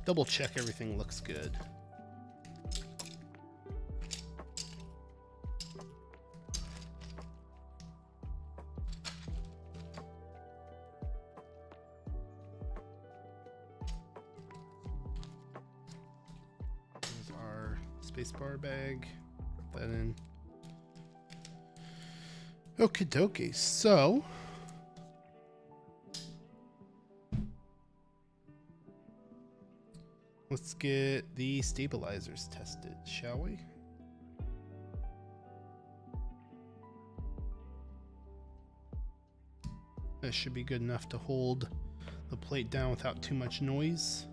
double check everything looks good. These are spacebar bag. Put that in. Okie dokie. So let's get the stabilizers tested, shall we? That should be good enough to hold the plate down without too much noise.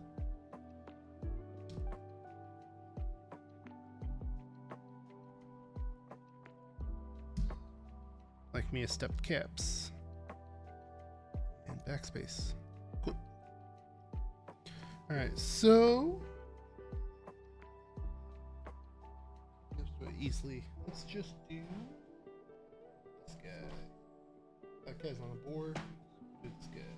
Like me a stepped caps. And backspace. Cool. Alright, so easily. Let's just do this guy. That guy's on a board. It's good.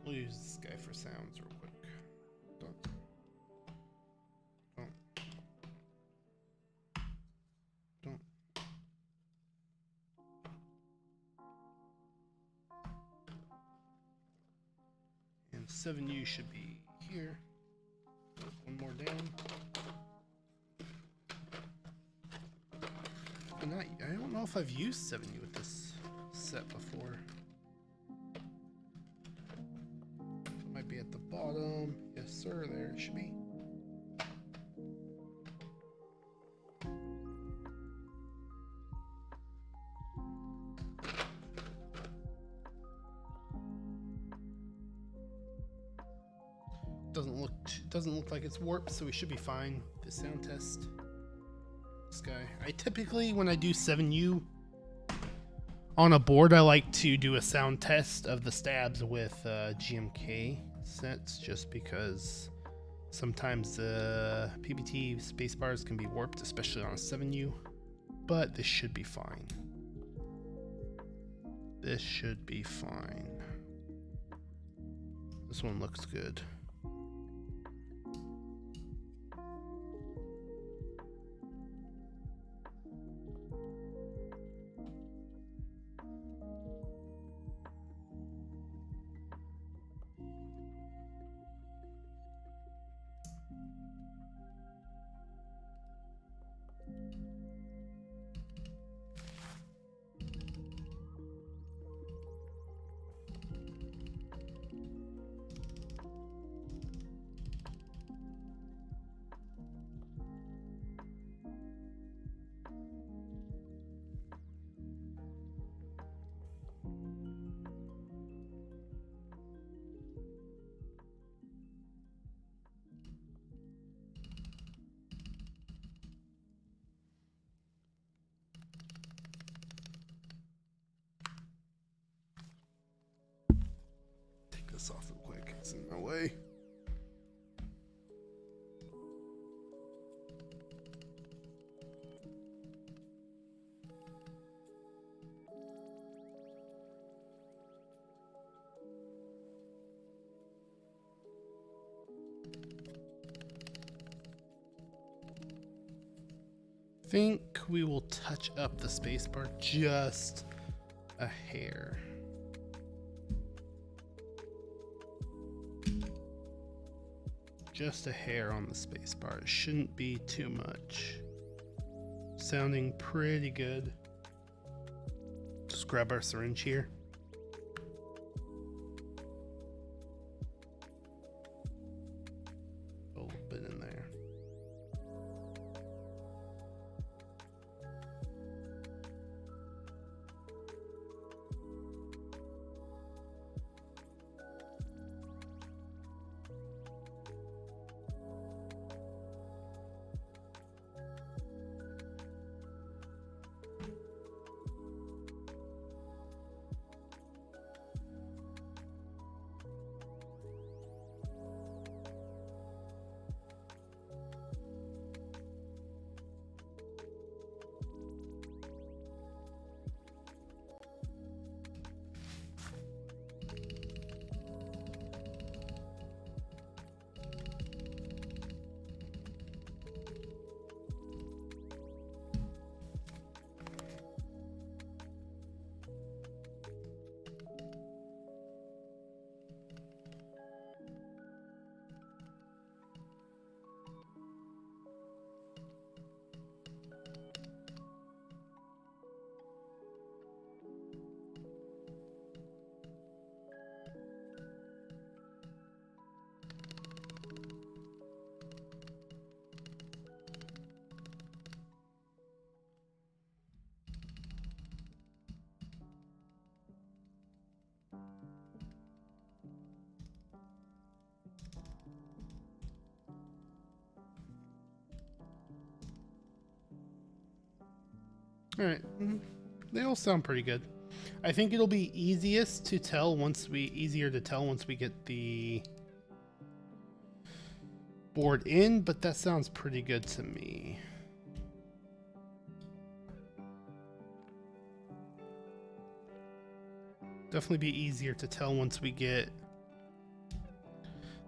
We'll use this guy for sounds real quick. Don't. And 7U should be here. One more down. I don't know if I've used 7U with this set before. It might be at the bottom. Yes, sir. There it should be. Doesn't look like it's warped, so we should be fine. The sound test. This guy. I typically, when I do 7U on a board, I like to do a sound test of the stabs with GMK sets, just because sometimes the PBT spacebars can be warped, especially on a 7U. But this should be fine. This should be fine. This one looks good. This off real quick. It's in my way. I think we will touch up the spacebar just a hair. Just a hair on the spacebar. It shouldn't be too much. Sounding pretty good. Just grab our syringe here. A little bit in there. Alright. They all sound pretty good. I think it'll be easier to tell once we get the board in, but that sounds pretty good to me. Definitely be easier to tell once we get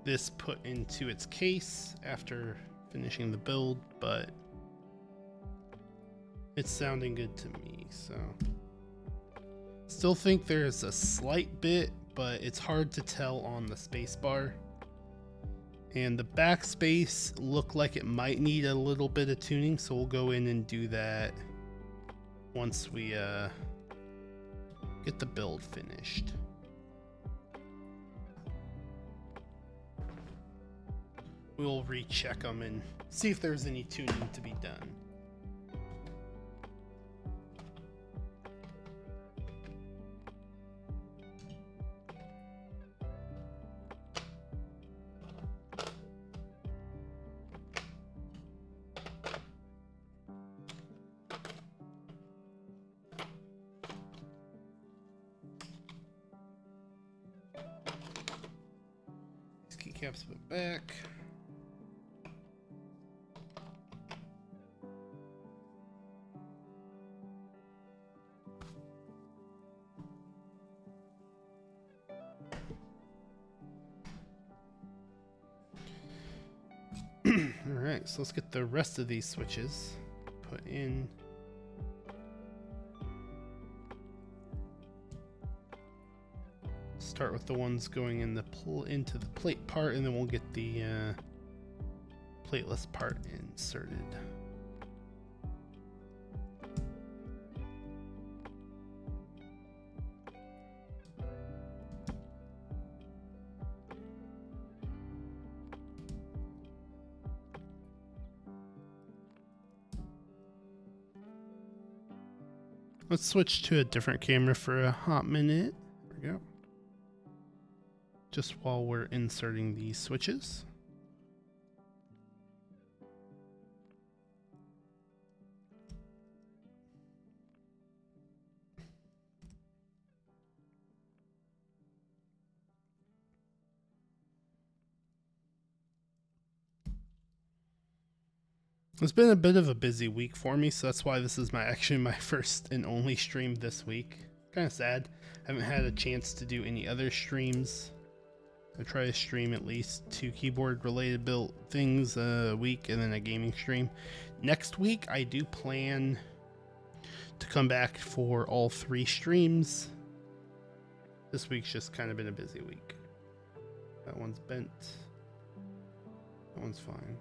this put into its case after finishing the build, but it's sounding good to me, so. Still think there's a slight bit, but it's hard to tell on the spacebar. And the backspace looked like it might need a little bit of tuning, so we'll go in and do that once we get the build finished. We'll recheck them and see if there's any tuning to be done. Keycaps put back. Alright, so let's get the rest of these switches put in. Start with the ones going in the into the plate part, and then we'll get the plateless part inserted. Let's switch to a different camera for a hot minute. There we go. Just while we're inserting these switches. It's been a bit of a busy week for me, so that's why this is actually my first and only stream this week. Kind of sad. I haven't had a chance to do any other streams. I try to stream at least 2 keyboard related built things a week and then a gaming stream. Next week I do plan to come back for all 3 streams. This week's just kind of been a busy week. That one's bent. That one's fine.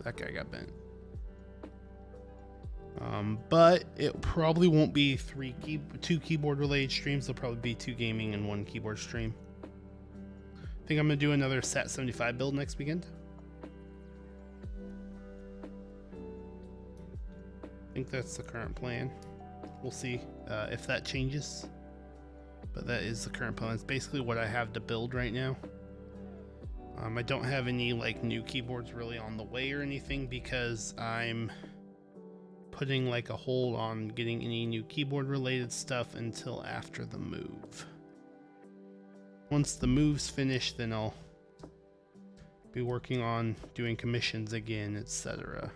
That guy got bent. But it probably won't be 2 keyboard related streams. There'll probably be 2 gaming and 1 keyboard stream. I think I'm gonna do another SAT 75 build next weekend. I think that's the current plan. We'll see if that changes. But that is the current plan. It's basically what I have to build right now. I don't have any like new keyboards really on the way or anything because I'm putting like a hold on getting any new keyboard related stuff until after the move. Once the move's finished, then I'll be working on doing commissions again, etc.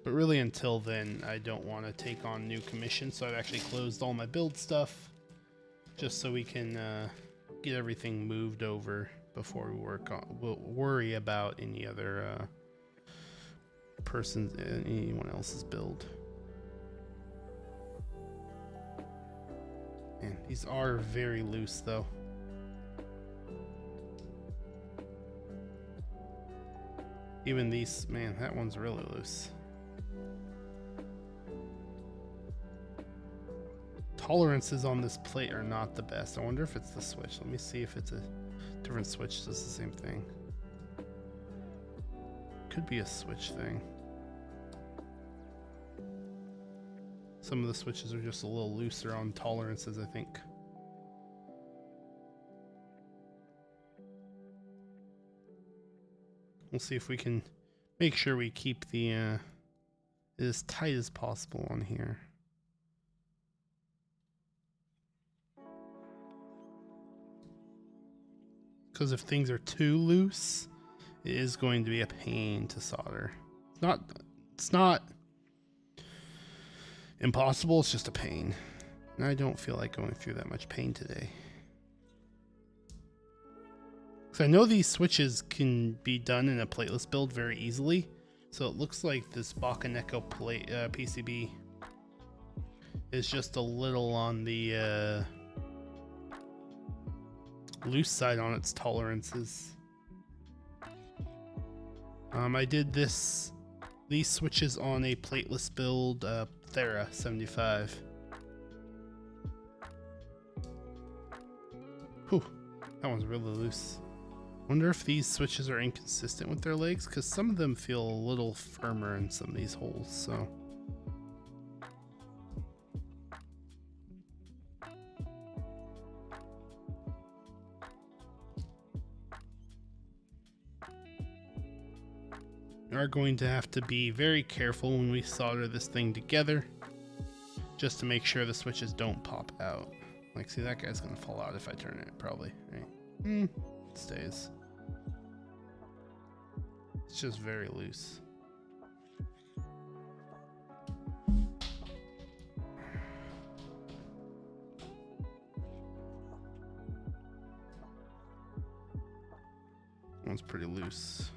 But really until then, I don't want to take on new commissions, so I've actually closed all my build stuff just so we can get everything moved over before we'll worry about any other anyone else's build. Man, these are very loose though. Even these, man, that one's really loose. Tolerances on this plate are not the best. I wonder if it's the switch. Let me see if it's a different switch does the same thing. Could be a switch thing. Some of the switches are just a little looser on tolerances, I think. We'll see if we can make sure we keep the as tight as possible on here. Because if things are too loose, it is going to be a pain to solder. It's not impossible, it's just a pain. And I don't feel like going through that much pain today. Because I know these switches can be done in a plateless build very easily. So it looks like this Bakeneko plate PCB is just a little on the loose side on its tolerances. I did these switches on a plateless build, Thera 75. Whew, that one's really loose. Wonder if these switches are inconsistent with their legs, because some of them feel a little firmer in some of these holes, so. We are going to have to be very careful when we solder this thing together, just to make sure the switches don't pop out. Like, see, that guy's gonna fall out if I turn it, probably, right? It stays. It's just very loose. That one's pretty loose.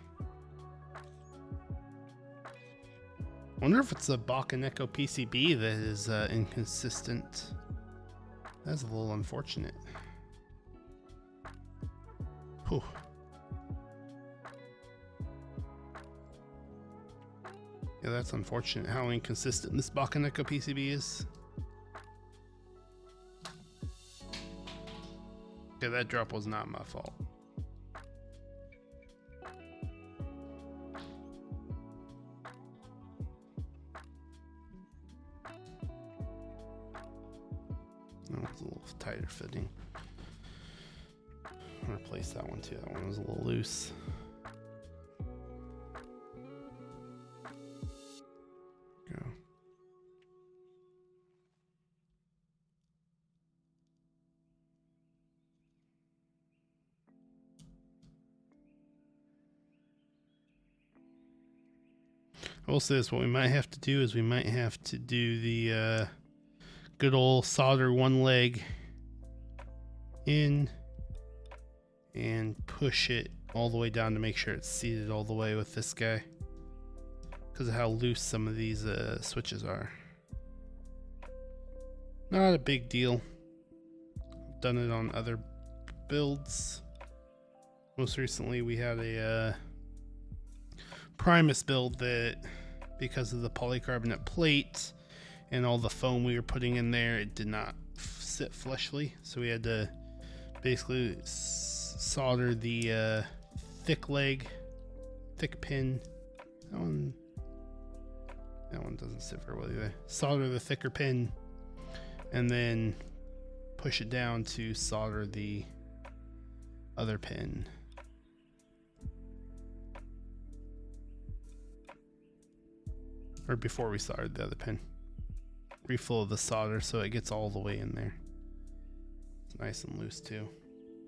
Wonder if it's a Bakeneko PCB that is inconsistent. That's a little unfortunate. Whew. Yeah, that's unfortunate how inconsistent this Bakeneko PCB is. Okay, that drop was not my fault. That one's a little tighter fitting. I'll replace that one too. That one was a little loose. Go. I will say this, what we might have to do is we might have to do the good old solder one leg in and push it all the way down to make sure it's seated all the way with this guy, because of how loose some of these switches are. Not a big deal. I've done it on other builds. Most recently we had a Primus build that, because of the polycarbonate plate and all the foam we were putting in there, it did not sit flushly, so we had to basically solder the thick pin. That one doesn't sit very well either. Solder the thicker pin and then push it down to solder the other pin. Or before we soldered the other pin. Refill the solder so it gets all the way in there. It's nice and loose too.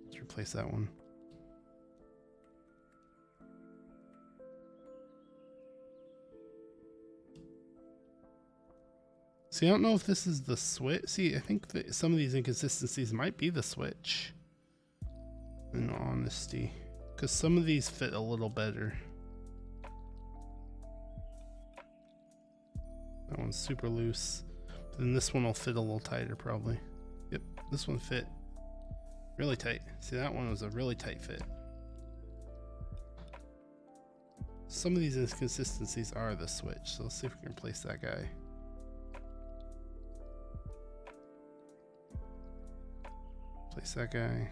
Let's replace that one. See, I don't know if this is the switch. See, I think that some of these inconsistencies might be the switch, in honesty, because some of these fit a little better. That one's super loose. Then this one will fit a little tighter probably. Yep, this one fit really tight. See, that one was a really tight fit. Some of these inconsistencies are the switch, so let's see if we can replace that guy. Place that guy.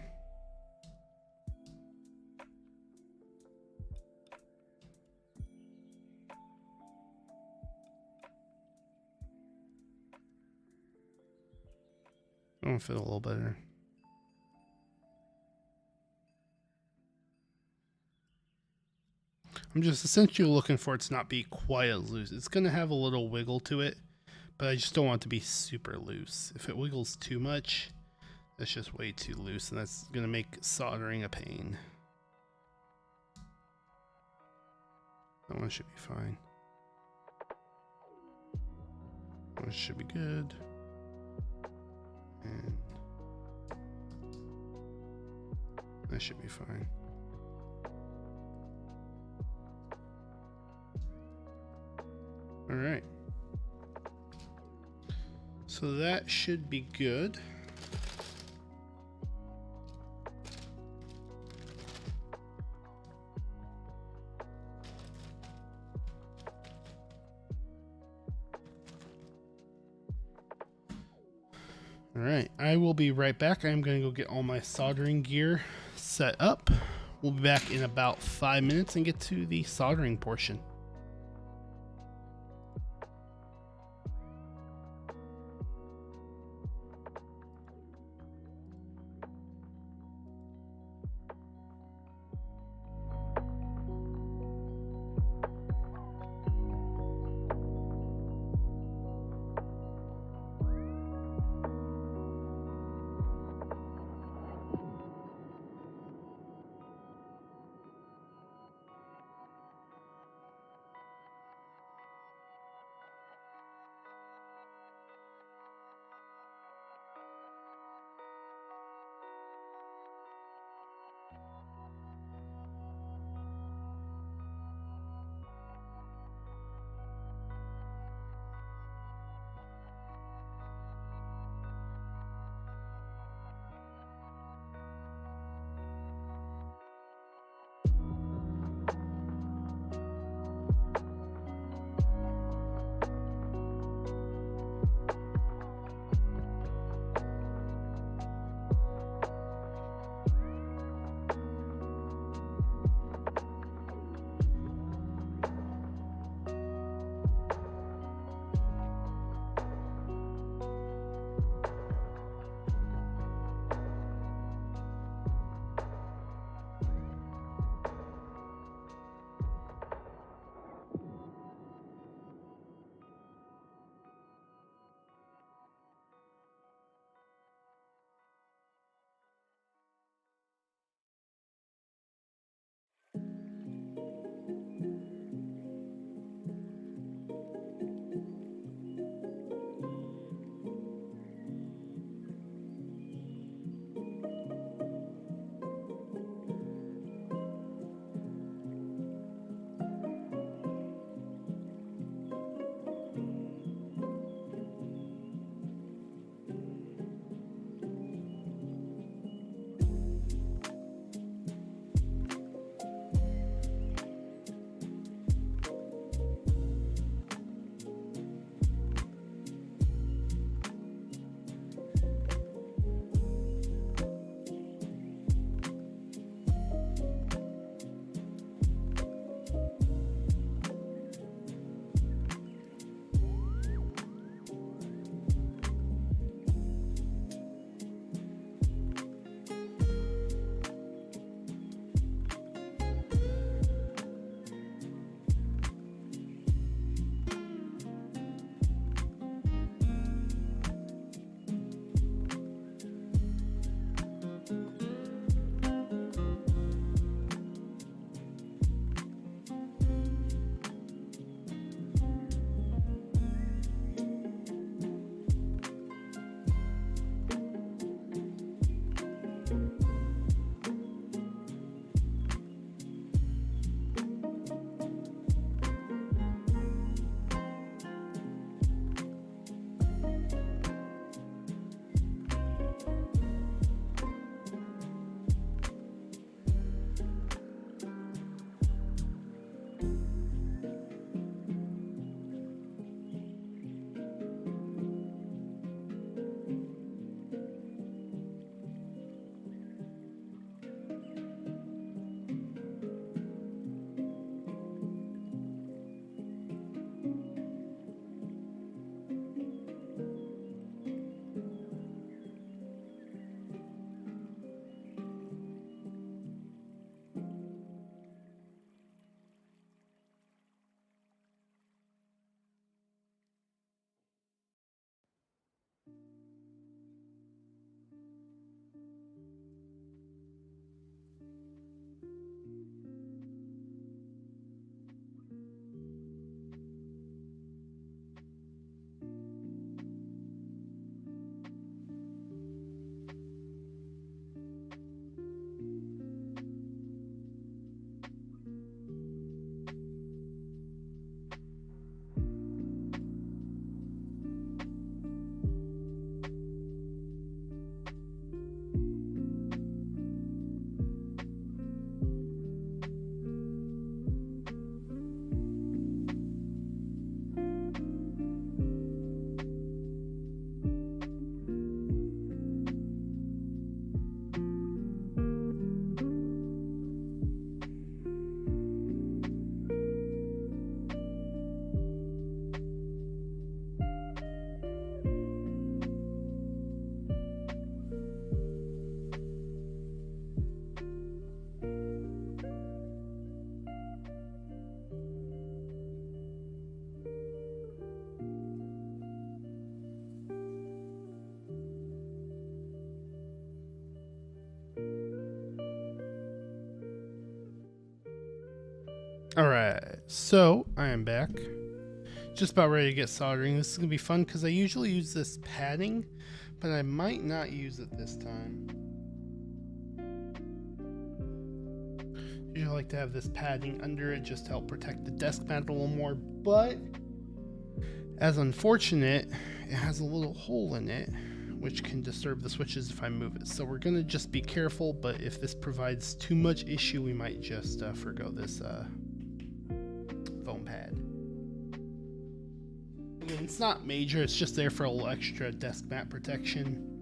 That one fit a little better. I'm just essentially looking for it to not be quite as loose. It's going to have a little wiggle to it, but I just don't want it to be super loose. If it wiggles too much, that's just way too loose, and that's going to make soldering a pain. That one should be fine. That one should be good. And that should be fine. All right. So that should be good. All right, I will be right back. I'm going to go get all my soldering gear set up. We'll be back in about 5 minutes and get to the soldering portion. Alright, so I am back. Just about ready to get soldering. This is going to be fun because I usually use this padding, but I might not use it this time. Usually I like to have this padding under it just to help protect the Deskmat a little more, but as unfortunate, it has a little hole in it, which can disturb the switches if I move it. So we're going to just be careful, but if this provides too much issue, we might just forgo this foam pad. Again, it's not major, it's just there for a little extra Deskmat protection.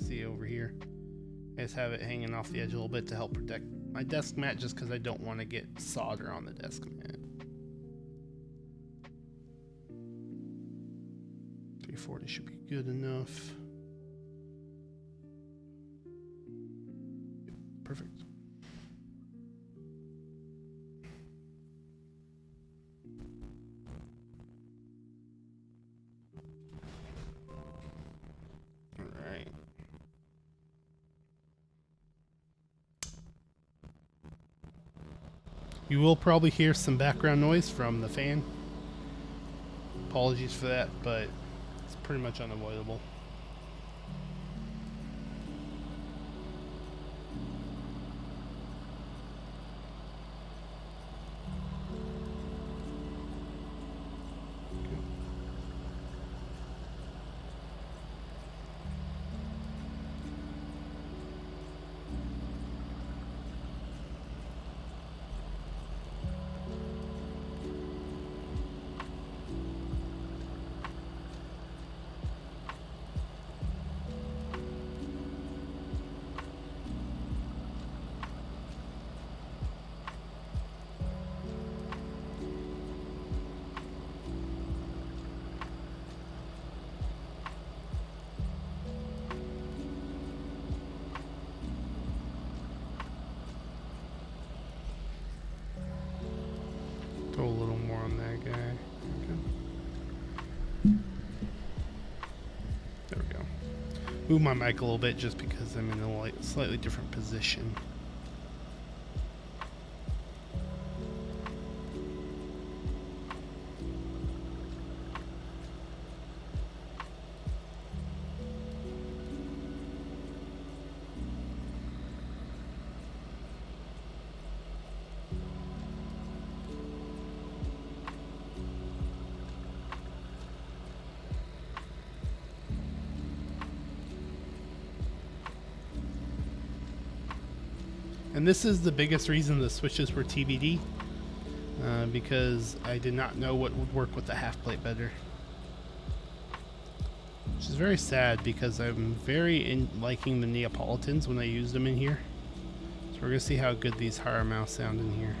See over here. I just have it hanging off the edge a little bit to help protect my Deskmat, just because I don't want to get solder on the Deskmat. 340 should be good enough. Perfect. All right. You will probably hear some background noise from the fan. Apologies for that, but it's pretty much unavoidable. Throw a little more on that guy. Okay. There we go. Move my mic a little bit just because I'm in a slightly different position. And this is the biggest reason the switches were TBD, because I did not know what would work with the half plate better. Which is very sad because I'm very liking the Neapolitans when I used them in here. So we're going to see how good these Harimau sound in here.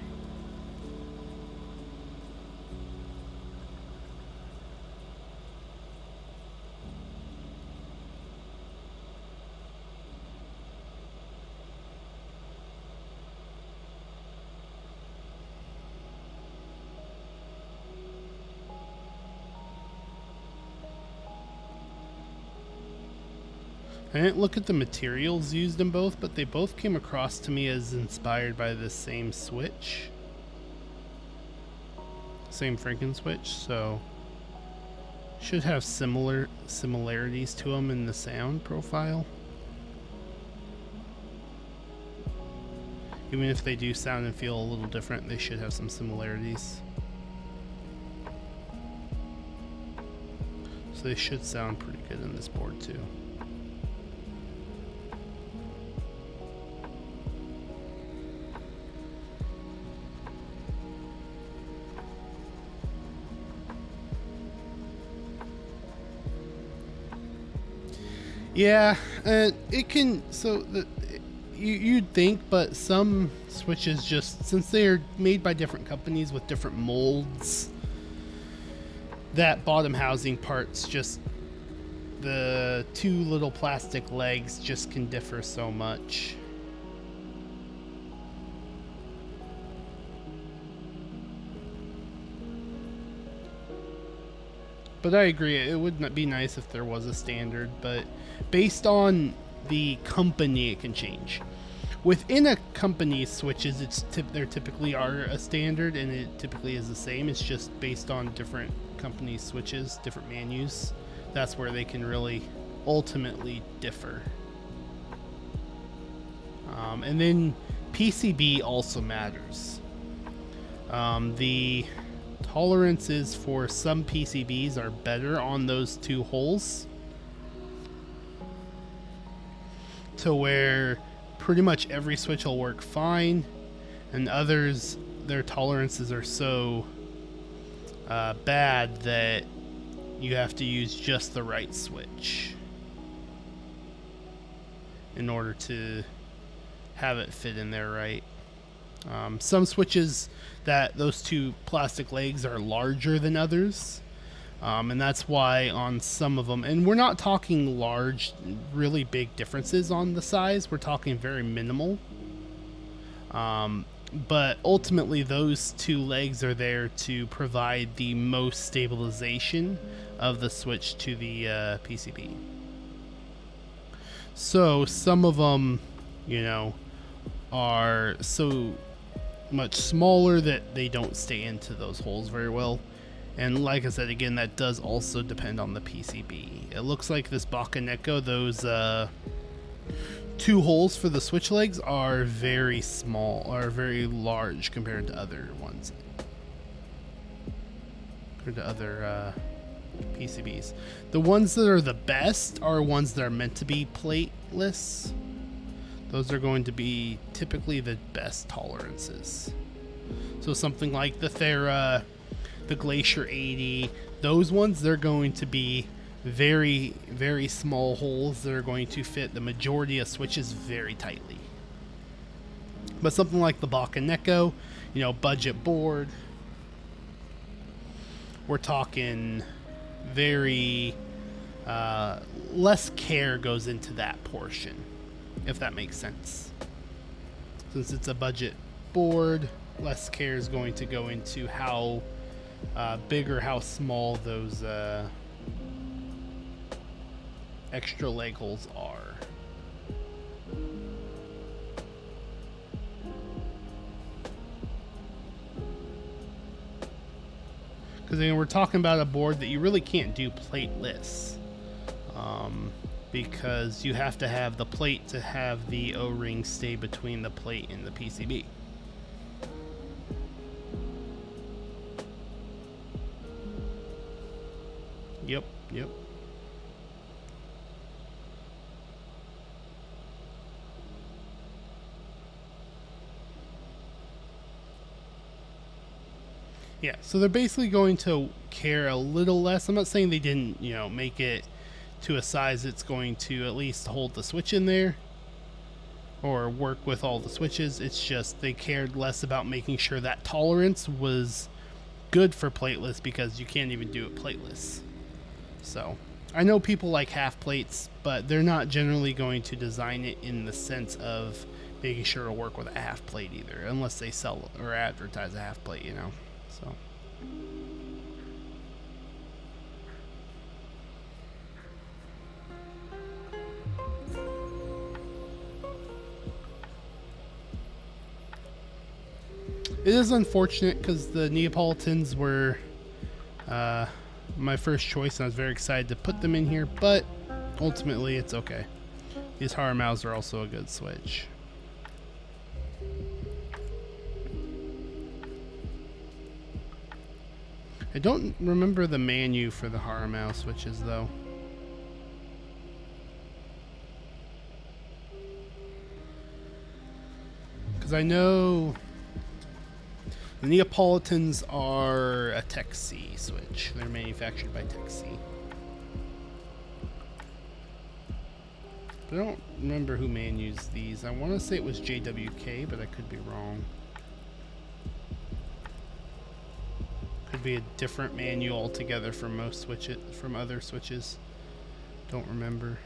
I didn't look at the materials used in both, but they both came across to me as inspired by the same switch. Same freaking switch, so should have similarities to them in the sound profile. Even if they do sound and feel a little different, they should have some similarities. So they should sound pretty good in this board too. Yeah, it can, so you'd think, but some switches just, since they're made by different companies with different molds, that bottom housing parts, just the two little plastic legs just can differ so much. But I agree, it would not be nice if there was a standard, but based on the company, it can change. within a company's switches, there typically are a standard, and it typically is the same. It's just based on different company switches, different menus. That's where they can really ultimately differ. And then PCB also matters. The tolerances for some PCBs are better on those two holes, to where pretty much every switch will work fine, and others, their tolerances are so bad that you have to use just the right switch in order to have it fit in there right. Some switches, that those two plastic legs are larger than others, and that's why on some of them, and we're not talking large, really big differences on the size, we're talking very minimal, but ultimately those two legs are there to provide the most stabilization of the switch to the PCB. So some of them, you know, are so much smaller that they don't stay into those holes very well. And like I said, again, that does also depend on the PCB. It looks like this Bakeneko, those two holes for the switch legs are very small, are very large compared to other ones, compared to other PCBs. The ones that are the best are ones that are meant to be plateless. Those are going to be typically the best tolerances. So something like the Thera, the Glacier 80, those ones, they're going to be very, very small holes that are going to fit the majority of switches very tightly. But something like the Bakeneko, you know, budget board, we're talking very less care goes into that portion, if that makes sense. Since it's a budget board, less care is going to go into how big or how small those extra leg holes are. Because we're talking about a board that you really can't do plateless, because you have to have the plate to have the O-ring stay between the plate and the PCB. Yep. Yeah, so they're basically going to care a little less. I'm not saying they didn't, you know, make it to a size that's going to at least hold the switch in there or work with all the switches. It's just they cared less about making sure that tolerance was good for plateless, because you can't even do it plateless. So I know people like half plates, but they're not generally going to design it in the sense of making sure it'll work with a half plate either, unless they sell or advertise a half plate, you know. So it is unfortunate, because the Neapolitans were my first choice, and I was very excited to put them in here, but ultimately it's okay. These Harimuas are also a good switch. I don't remember the menu for the Harimau switches though. Because I know the Neapolitans are a Tech C switch. They're manufactured by Tech C. But I don't remember who menus these. I want to say it was JWK, but I could be wrong. Could be a different menu altogether from most switches, from other switches. Don't remember.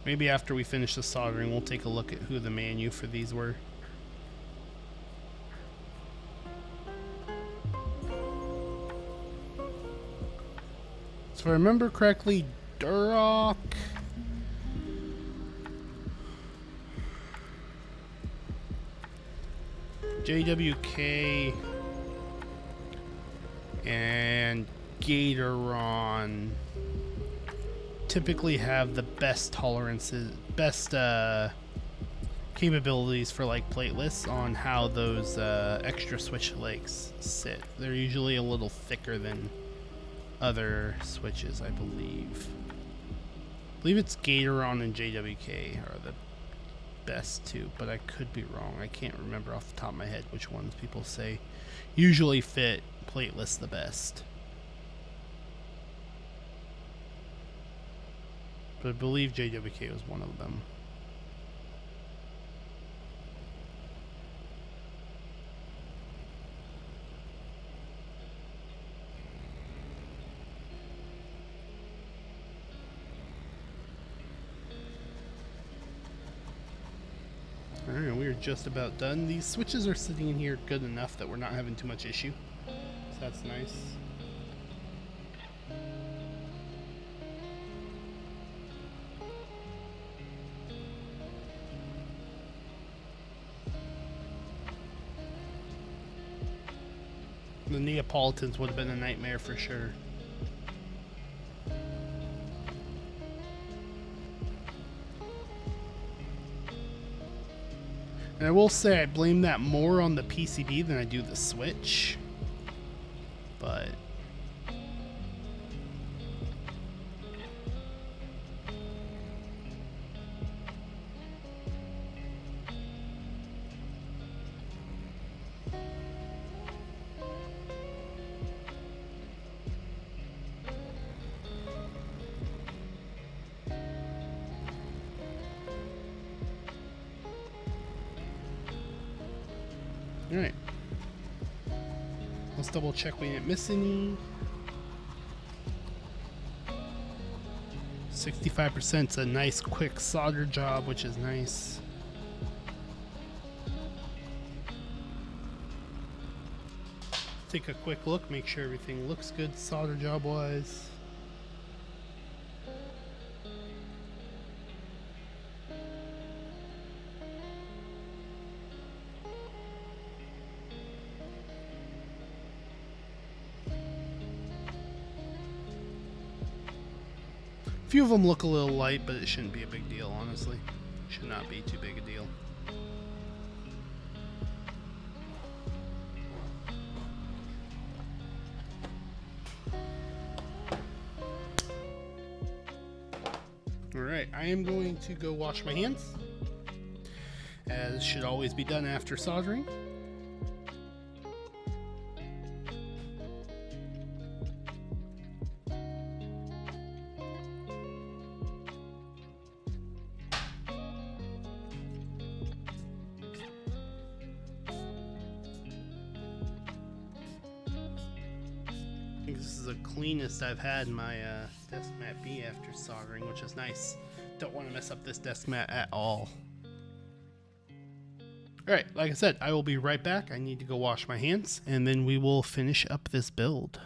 Maybe after we finish the soldering, we'll take a look at who the menu for these were. So if I remember correctly, Duroc, JWK, and Gateron typically have the best tolerances, best capabilities for like plateless on how those extra switch legs sit. They're usually a little thicker than other switches, I believe. I believe it's Gateron and JWK are the best two, but I could be wrong. I can't remember off the top of my head which ones people say usually fit plateless the best. But I believe JWK was one of them. Alright, we're just about done. These switches are sitting in here good enough that we're not having too much issue. So that's nice. The Neapolitans would have been a nightmare for sure. And I will say I blame that more on the PCB than I do the switch. But alright. Let's double check we didn't miss any. 65% is a nice quick solder job, which is nice. Take a quick look, make sure everything looks good solder job wise. A few of them look a little light, but it shouldn't be a big deal, honestly. Should not be too big a deal. Alright, I am going to go wash my hands, as should always be done after soldering. I think this is the cleanest I've had my Deskmat be after soldering, which is nice. Don't want to mess up this Deskmat at all. Alright, like I said, I will be right back. I need to go wash my hands, and then we will finish up this build.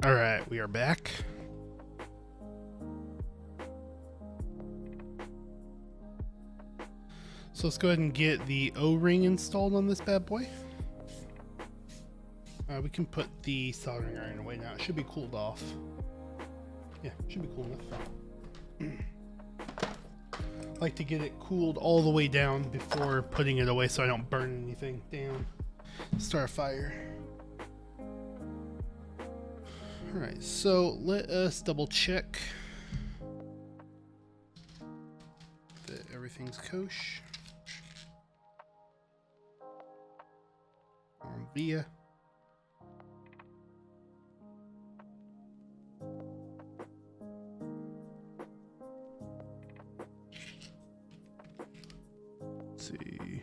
All right, we are back. So let's go ahead and get the O-ring installed on this bad boy. We can put the soldering iron away now. It should be cooled off. Yeah, it should be cool enough. I like to get it cooled all the way down before putting it away so I don't burn anything down. Start a fire. Alright, so let us double check that everything's kosher. On via. Let's see.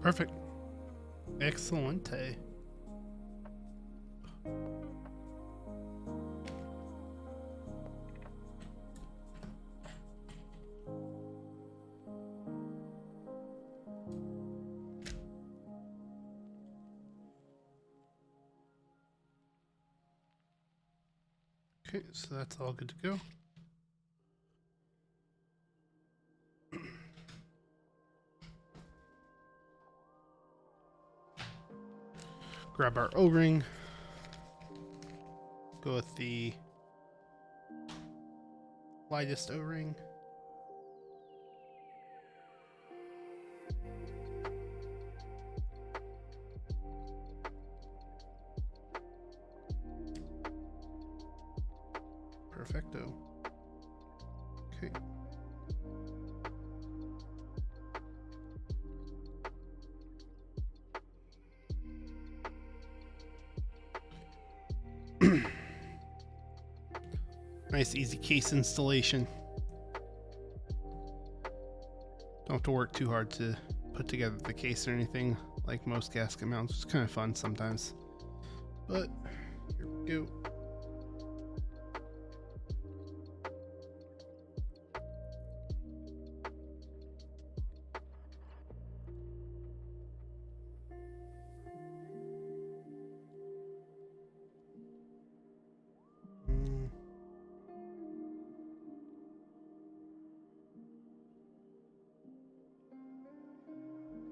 Perfect. Excellente. Okay, so that's all good to go. Grab our O-ring. Go with the lightest O-ring. Perfecto. Okay. Nice easy case installation. Don't have to work too hard to put together the case or anything like most gasket mounts. It's kind of fun sometimes. But here we go.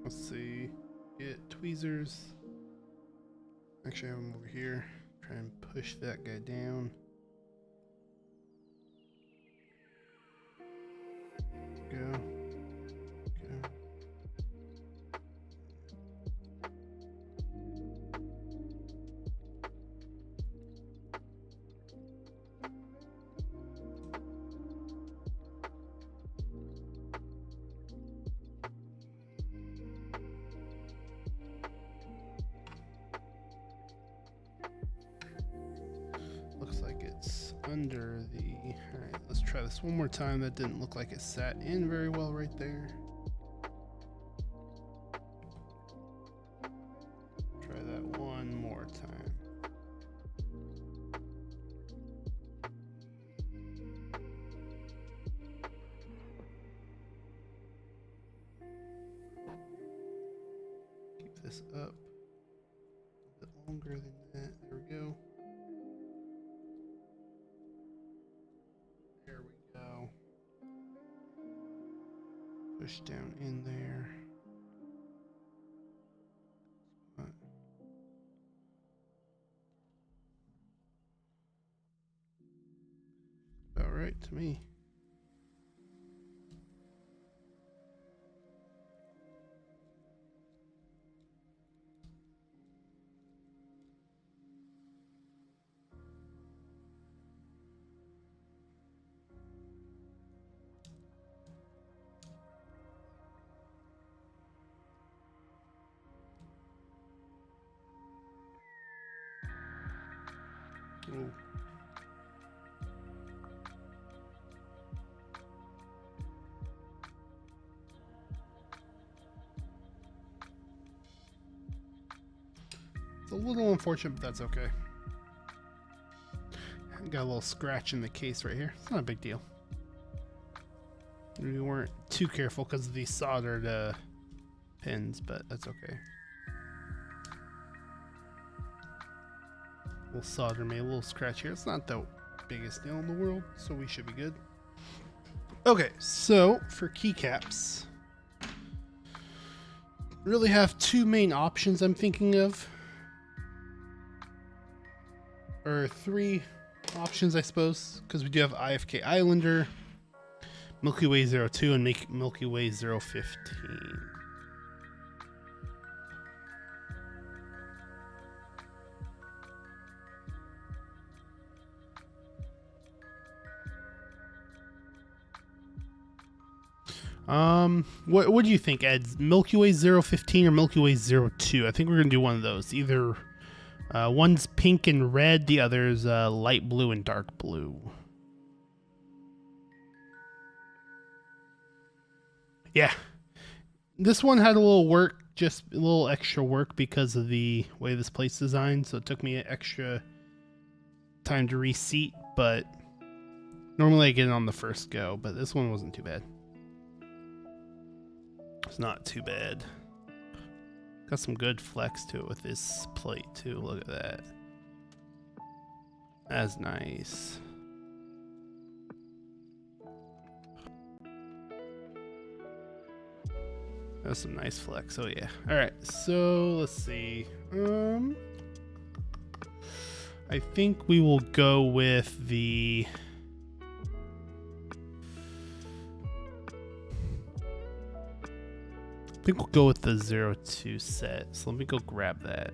Let's see, get tweezers. Actually, I have them over here. Try and push that guy down. Go. Go. Looks like it's under the... Alright, let's try this one more time. That didn't look like it sat in very well right there. Try that one more time. Keep this up a bit longer than that. There we go. There we go. Push down in there. About right to me. Ooh. It's a little unfortunate, but that's okay. Got a little scratch in the case right here. It's not a big deal. We weren't too careful because of these soldered pins, but that's okay. A little solder made a little scratch here. It's not the biggest deal in the world, so we should be good. Okay, so for keycaps, really have two main options I'm thinking of, or three options I suppose, because we do have IFK Islander, MilkyWay 02, and MilkyWay 015. What do you think, Ed? MilkyWay 015 or MilkyWay 02? I think we're gonna do one of those. Either one's pink and red, the other's light blue and dark blue. Yeah, this one had a little work, just a little extra work because of the way this plate's designed, so it took me an extra time to reseat, but normally I get it on the first go, but this one wasn't too bad. It's not too bad. Got some good flex to it with this plate too. Look at that. That's nice. That's some nice flex. Oh yeah. All right. So let's see. I think we will go with the. I think we'll go with the 02 set. So let me go grab that.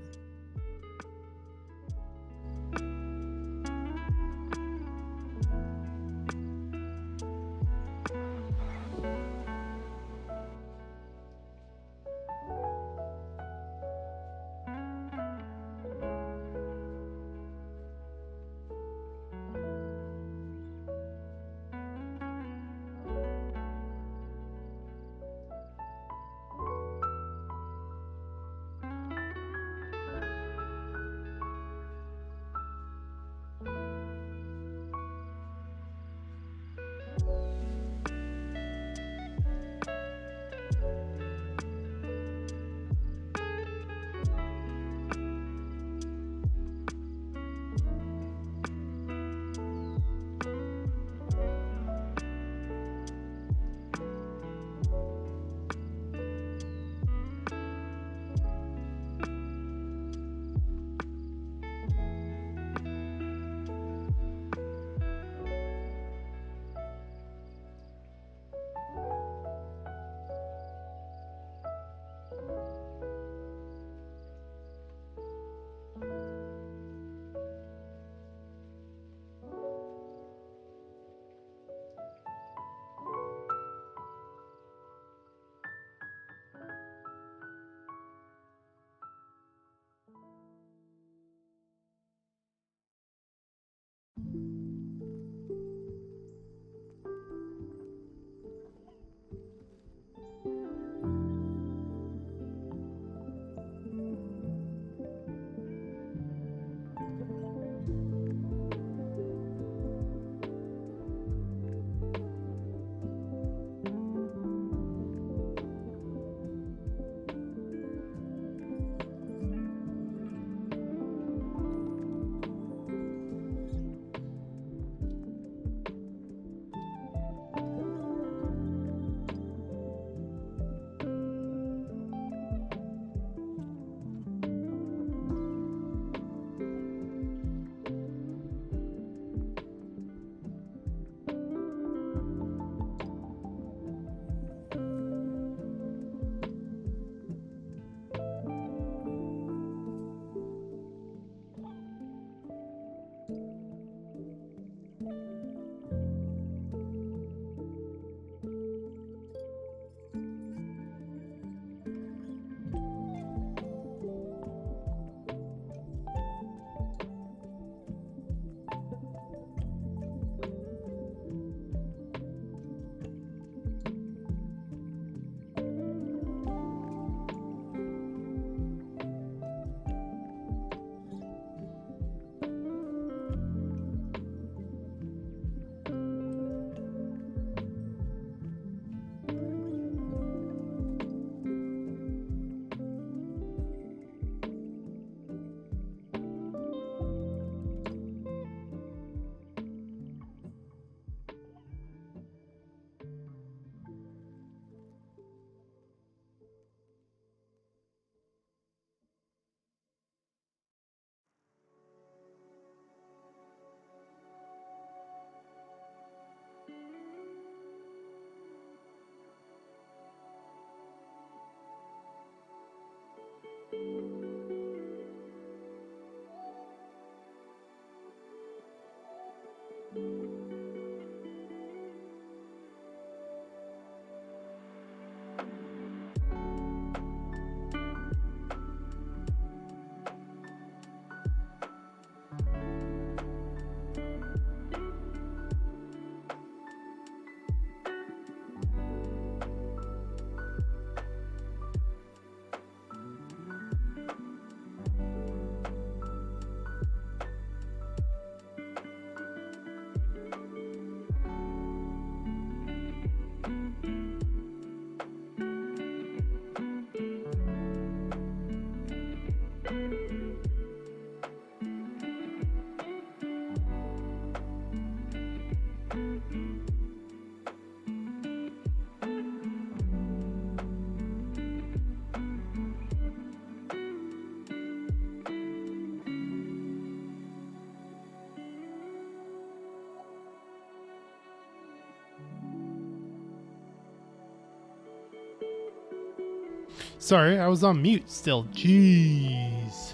Sorry, I was on mute still. Jeez.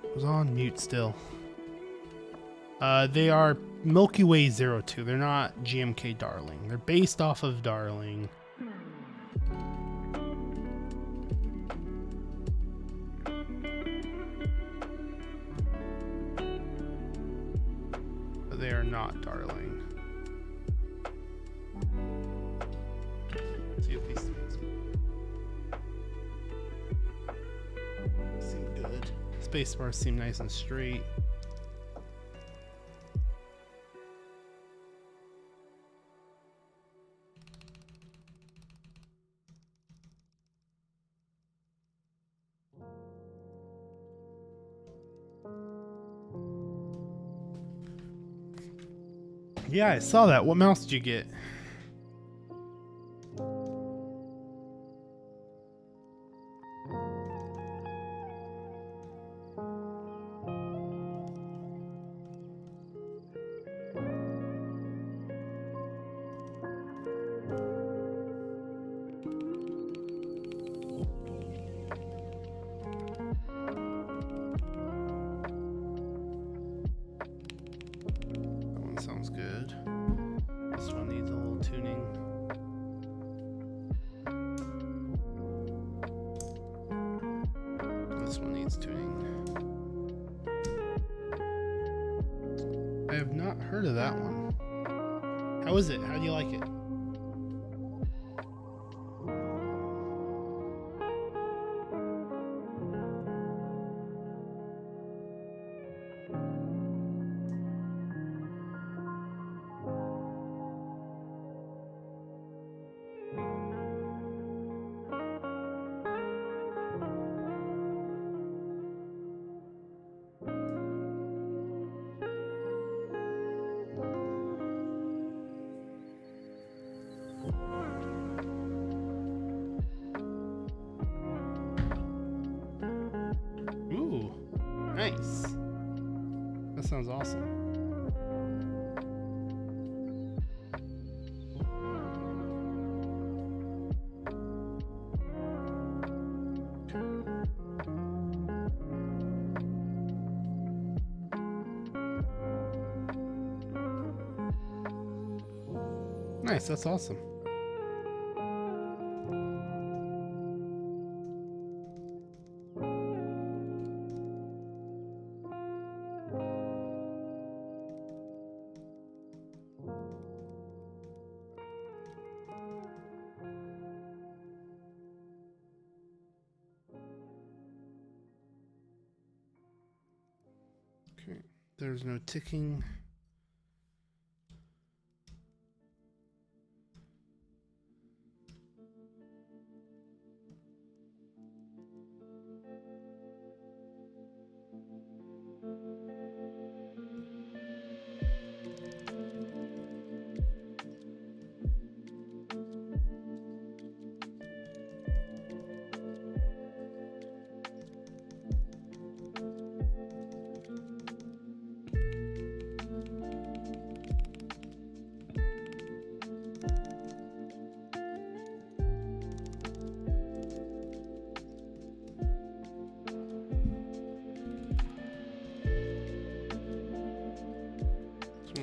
I was on mute still. They are MilkyWay 02. They're not GMK Darling. They're based off of Darling. But they are not Darling. Let's see if these seem good. Space bars seem nice and straight. Yeah, I saw that. What mouse did you get? Sounds good. This one needs a little tuning. This one needs tuning. I have not heard of that one. How is it? How do you like it? Ooh, nice. That sounds awesome. Nice, that's awesome. Okay, there's no ticking.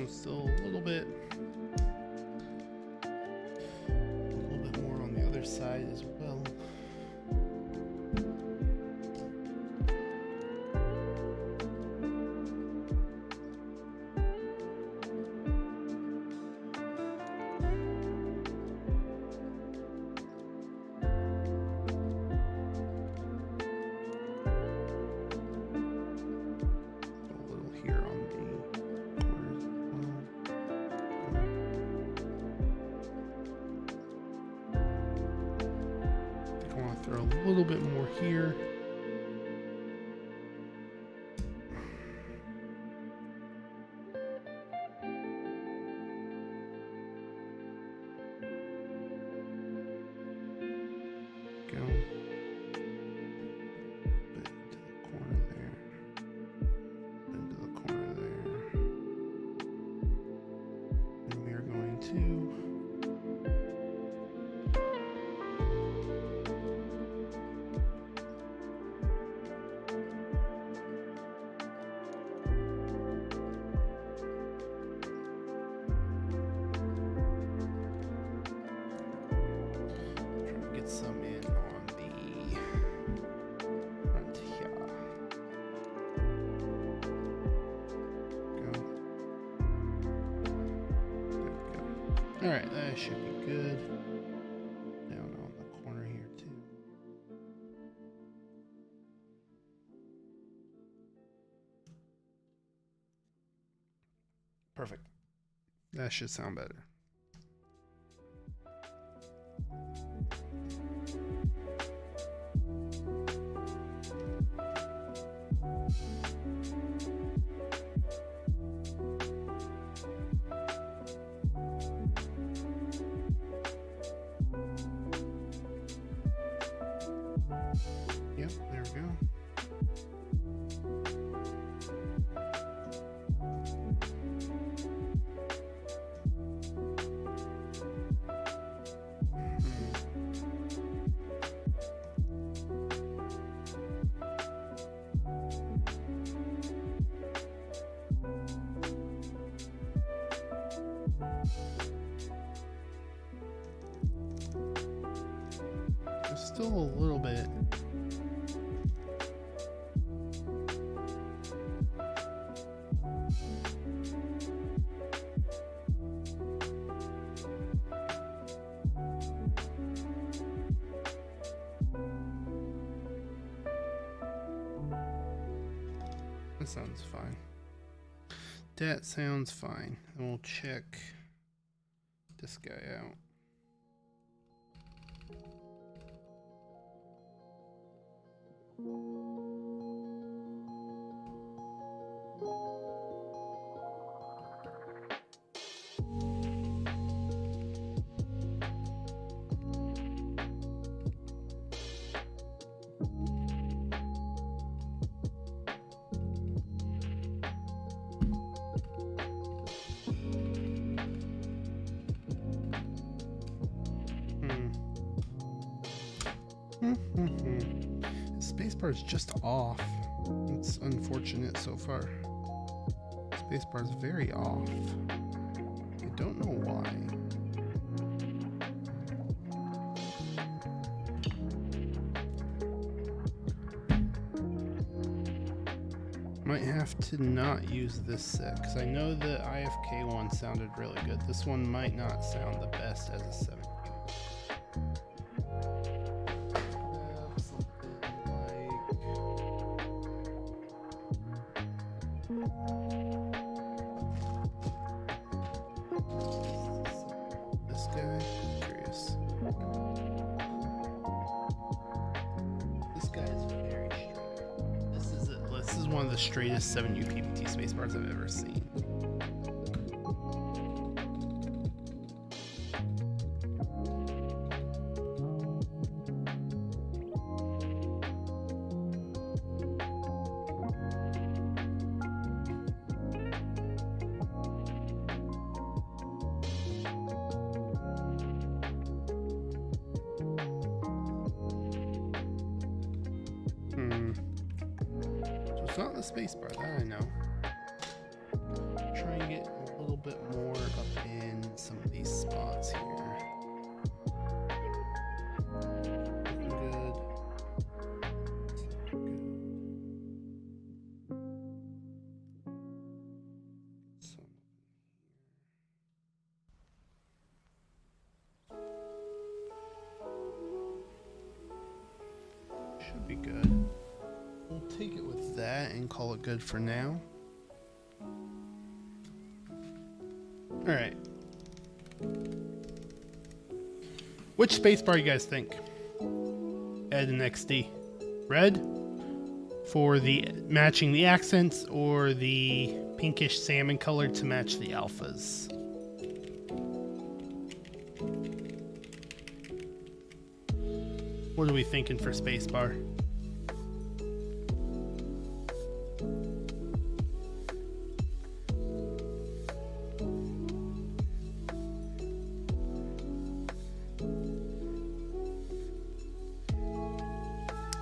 Still a little bit more on the other side as well. Throw a little bit more here. V2. Some in on the front here. Go. There we go. Alright, that should be good. Down on the corner here too. Perfect. That should sound better. Yep, there we go. There's still a little bit. That sounds fine. That sounds fine. And we'll check this guy out. Spacebar is just off. It's unfortunate so far. Spacebar is very off. I don't know why. Might have to not use this set because I know the IFK one sounded really good. This one might not sound the best as a 7. One of the straightest 7U PPT spacebars I've ever seen. It's not the spacebar, that I know. Try and get a little bit more up in some of these spots here. Looking good. Should be good. We'll take it with that and call it good for now. Alright. Which spacebar you guys think? Ed and XD. Red for the matching the accents, or the pinkish salmon color to match the alphas? What are we thinking for spacebar?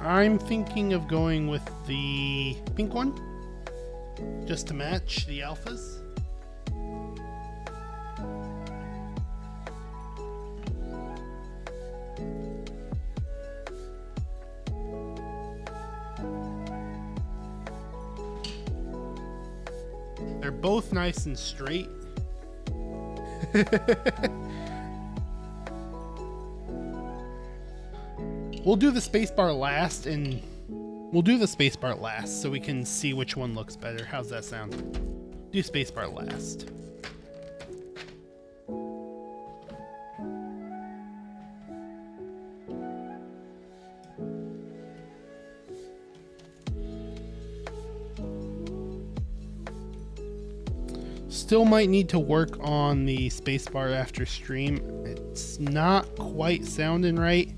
I'm thinking of going with the pink one, just to match the alphas. They're both nice and straight. We'll do the spacebar last, and we'll do the spacebar last so we can see which one looks better. How's that sound? Do spacebar last. Still might need to work on the spacebar after stream. It's not quite sounding right.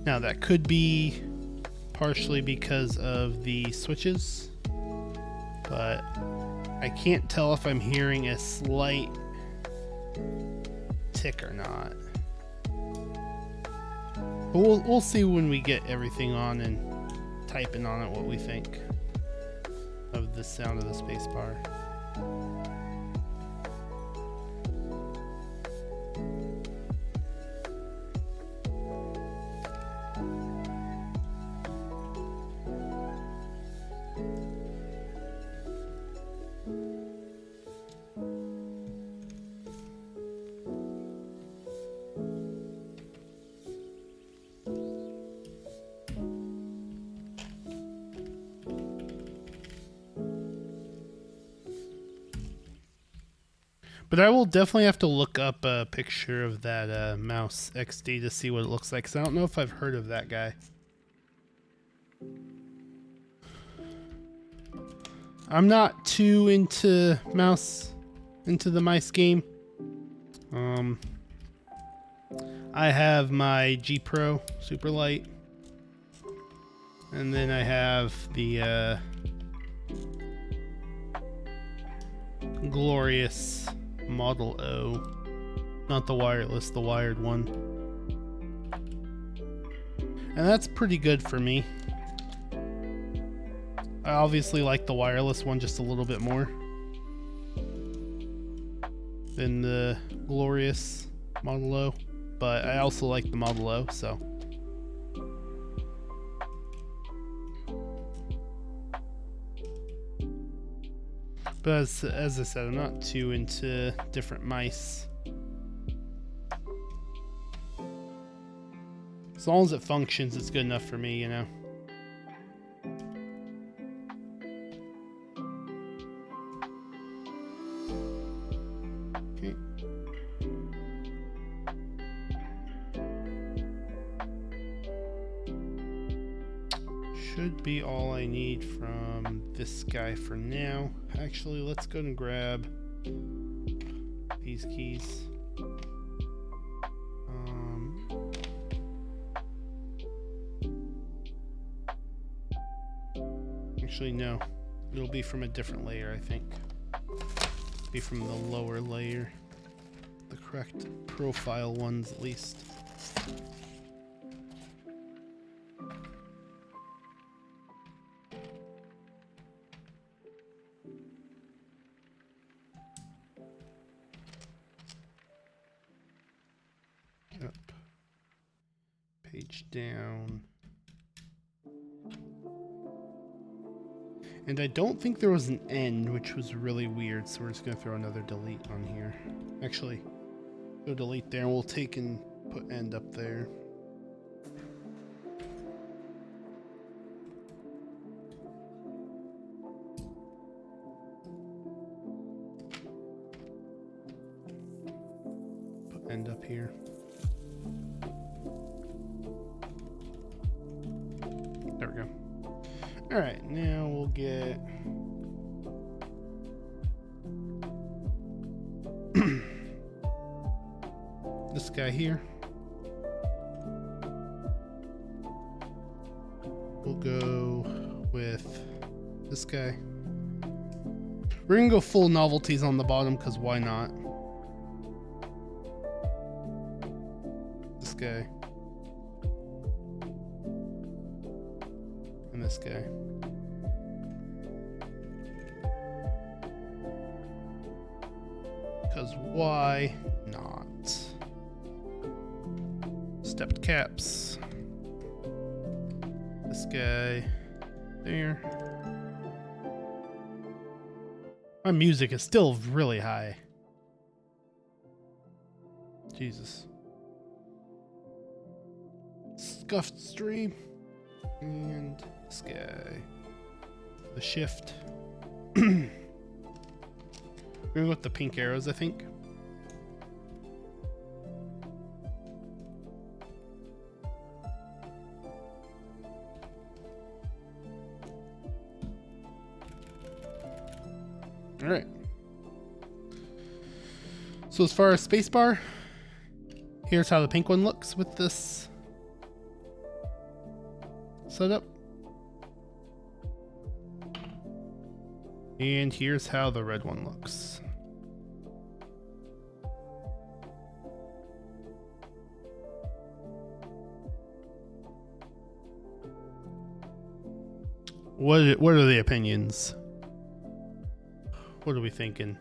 Now that could be partially because of the switches, but I can't tell if I'm hearing a slight tick or not. But we'll see when we get everything on and typing on it what we think of the sound of the spacebar. But I will definitely have to look up a picture of that Mouse XD to see what it looks like, because I don't know if I've heard of that guy. I'm not too into the mice game. I have my G Pro Super Light, and then I have the glorious Model O, not the wireless, the wired one. And that's pretty good for me. I obviously like the wireless one just a little bit more than the glorious Model O, but I also like the Model O, so. But as I said, I'm not too into different mice. As long as it functions, it's good enough for me, you know. Okay. Should be all I need from this guy for now. Actually, let's go and grab these keys. Actually, no. It'll be from a different layer, I think. Be from the lower layer. The correct profile ones, at least. Up. Page down. And I don't think there was an end, which was really weird, so we're just going to throw another delete on here. Actually, go delete there, and we'll take and put end up there. Put end up here. There we go. Alright, now we'll get this guy here. We'll go with this guy. We're gonna go full novelties on the bottom, because why not? This guy. this guy. Because why not? Stepped caps. This guy there. My music is still really high. Jesus. Scuffed stream. And this guy. The shift. We're going with the pink arrows, I think. All right. So as far as spacebar, here's how the pink one looks with this setup. And here's how the red one looks. What are the opinions? What are we thinking?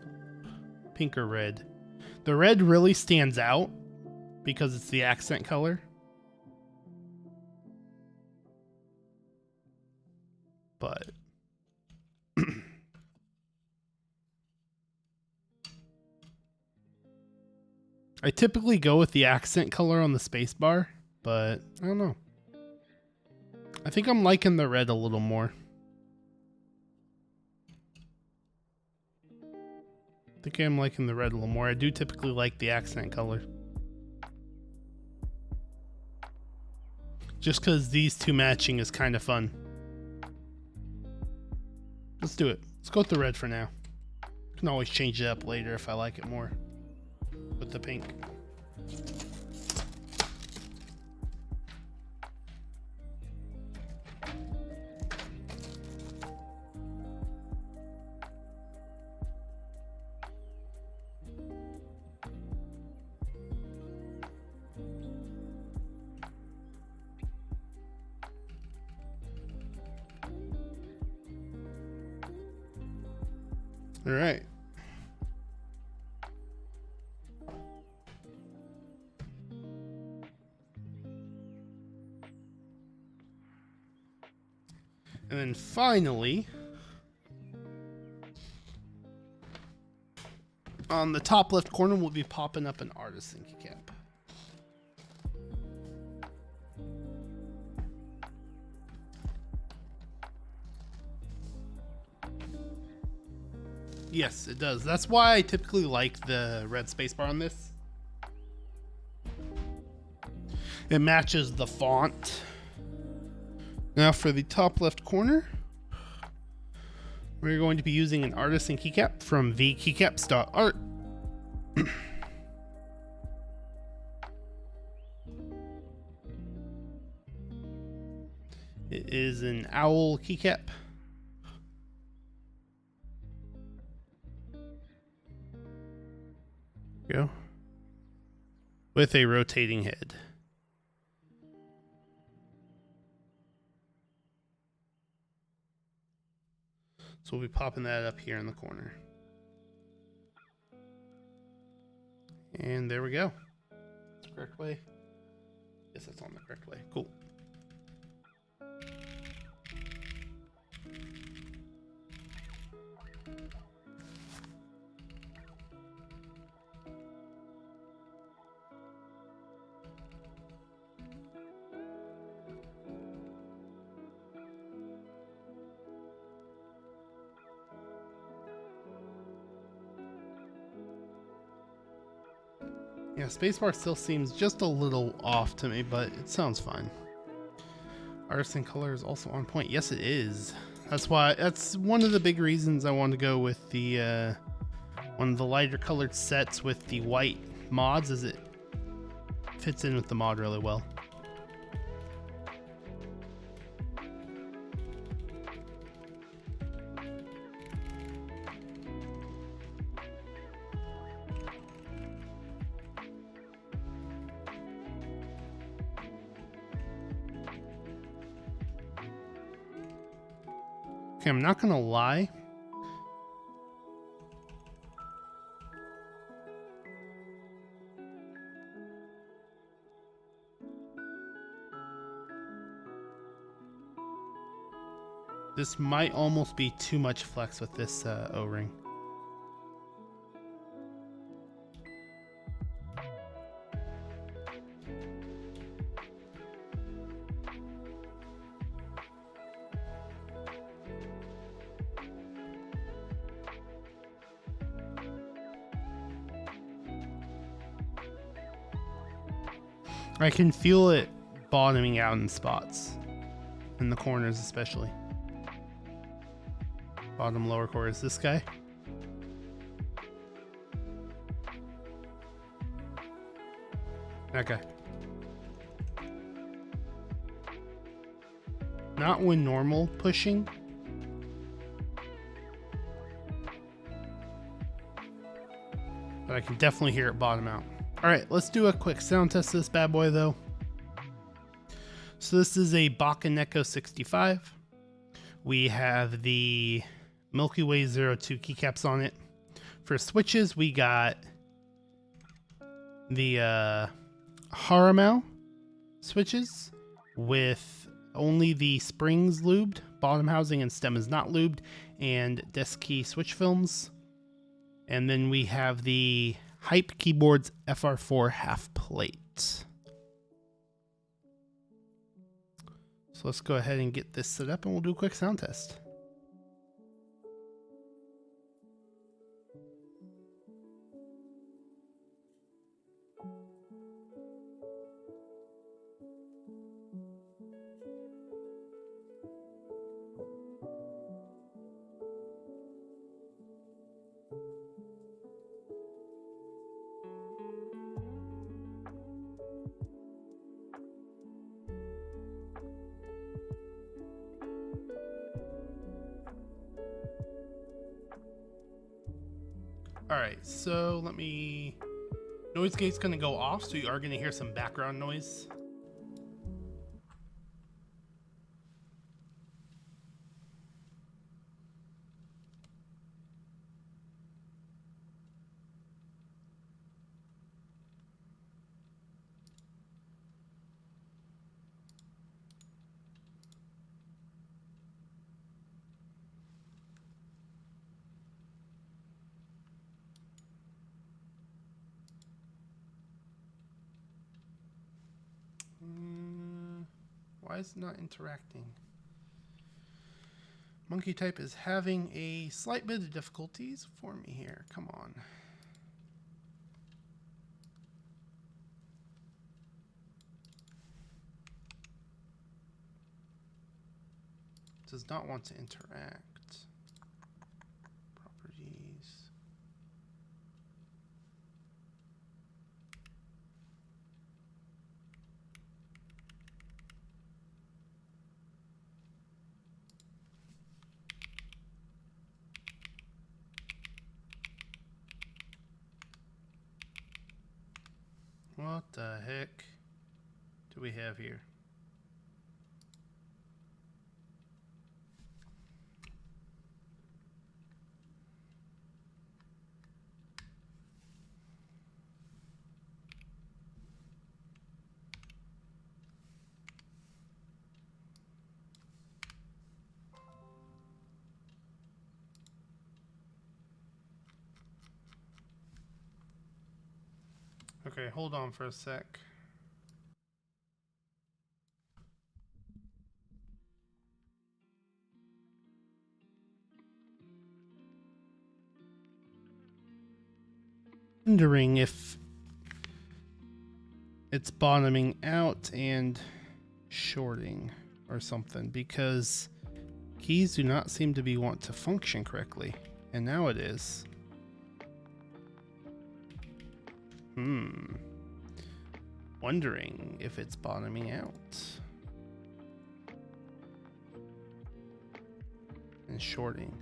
Pink or red? The red really stands out because it's the accent color. But I typically go with the accent color on the spacebar, but I don't know. I think I'm liking the red a little more. I think I'm liking the red a little more. I do typically like the accent color. Just because these two matching is kind of fun. Let's do it. Let's go with the red for now. Can always change it up later if I like it more with the pink. All right. And then finally, on the top left corner, we'll be popping up an Artisan keycap. Yes, it does. That's why I typically like the red spacebar on this. It matches the font. Now for the top left corner, we're going to be using an Artisan keycap from Keycaps.art. It is an owl keycap. Go. With a rotating head. So we'll be popping that up here in the corner. And there we go. That's the correct way. Yes, that's on the correct way. Cool. Yeah, spacebar still seems just a little off to me, but it sounds fine. Artisan color is also on point. Yes, it is. That's one of the big reasons I want to go with the one of the lighter colored sets with the white mods, as it fits in with the mod really well. Okay, I'm not gonna lie. This might almost be too much flex with this O-ring. I can feel it bottoming out in spots, in the corners especially. Bottom lower corners. This guy. That guy. Not when normal pushing. But I can definitely hear it bottom out. Alright, let's do a quick sound test of this bad boy though. So this is a Bakeneko65. We have the MilkyWay 02 keycaps on it. For switches, we got the Harimau switches with only the springs lubed, bottom housing and stem is not lubed, and desk key switch films. And then we have the Hype Keyboards FR4 half plate. So let's go ahead and get this set up and we'll do a quick sound test. Alright, so let me... Noise gate's going to go off, so you are going to hear some background noise. Why is it not interacting? Monkey type is having a slight bit of difficulties for me here. Come on. Does not want to interact. Properties. What the heck do we have here? Okay, hold on for a sec. Wondering if it's bottoming out and shorting or something, because keys do not seem to be want to function correctly, and now it is. Wondering if it's bottoming out and shorting.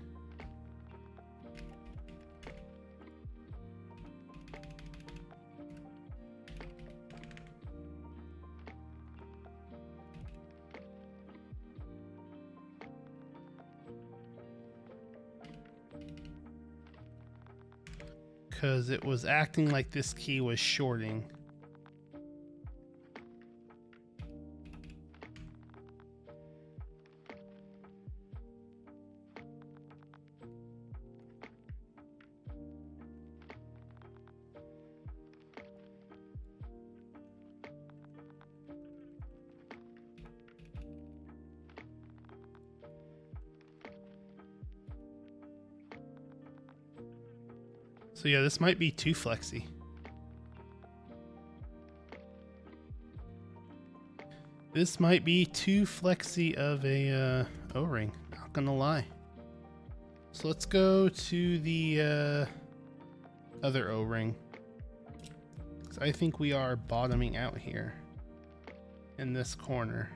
because it was acting like this key was shorting. So yeah, this might be too flexy. This might be too flexy of a O-ring, not gonna lie. So let's go to the other O-ring. I think we are bottoming out here in this corner.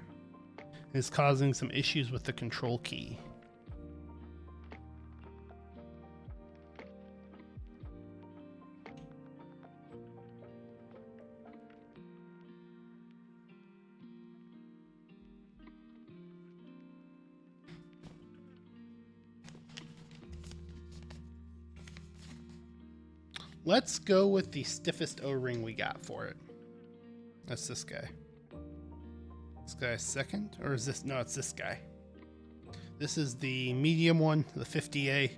It's causing some issues with the control key. Let's go with the stiffest O-ring we got for it. That's this guy. This guy's second, or is this? No, it's this guy. This is the medium one, the 50A.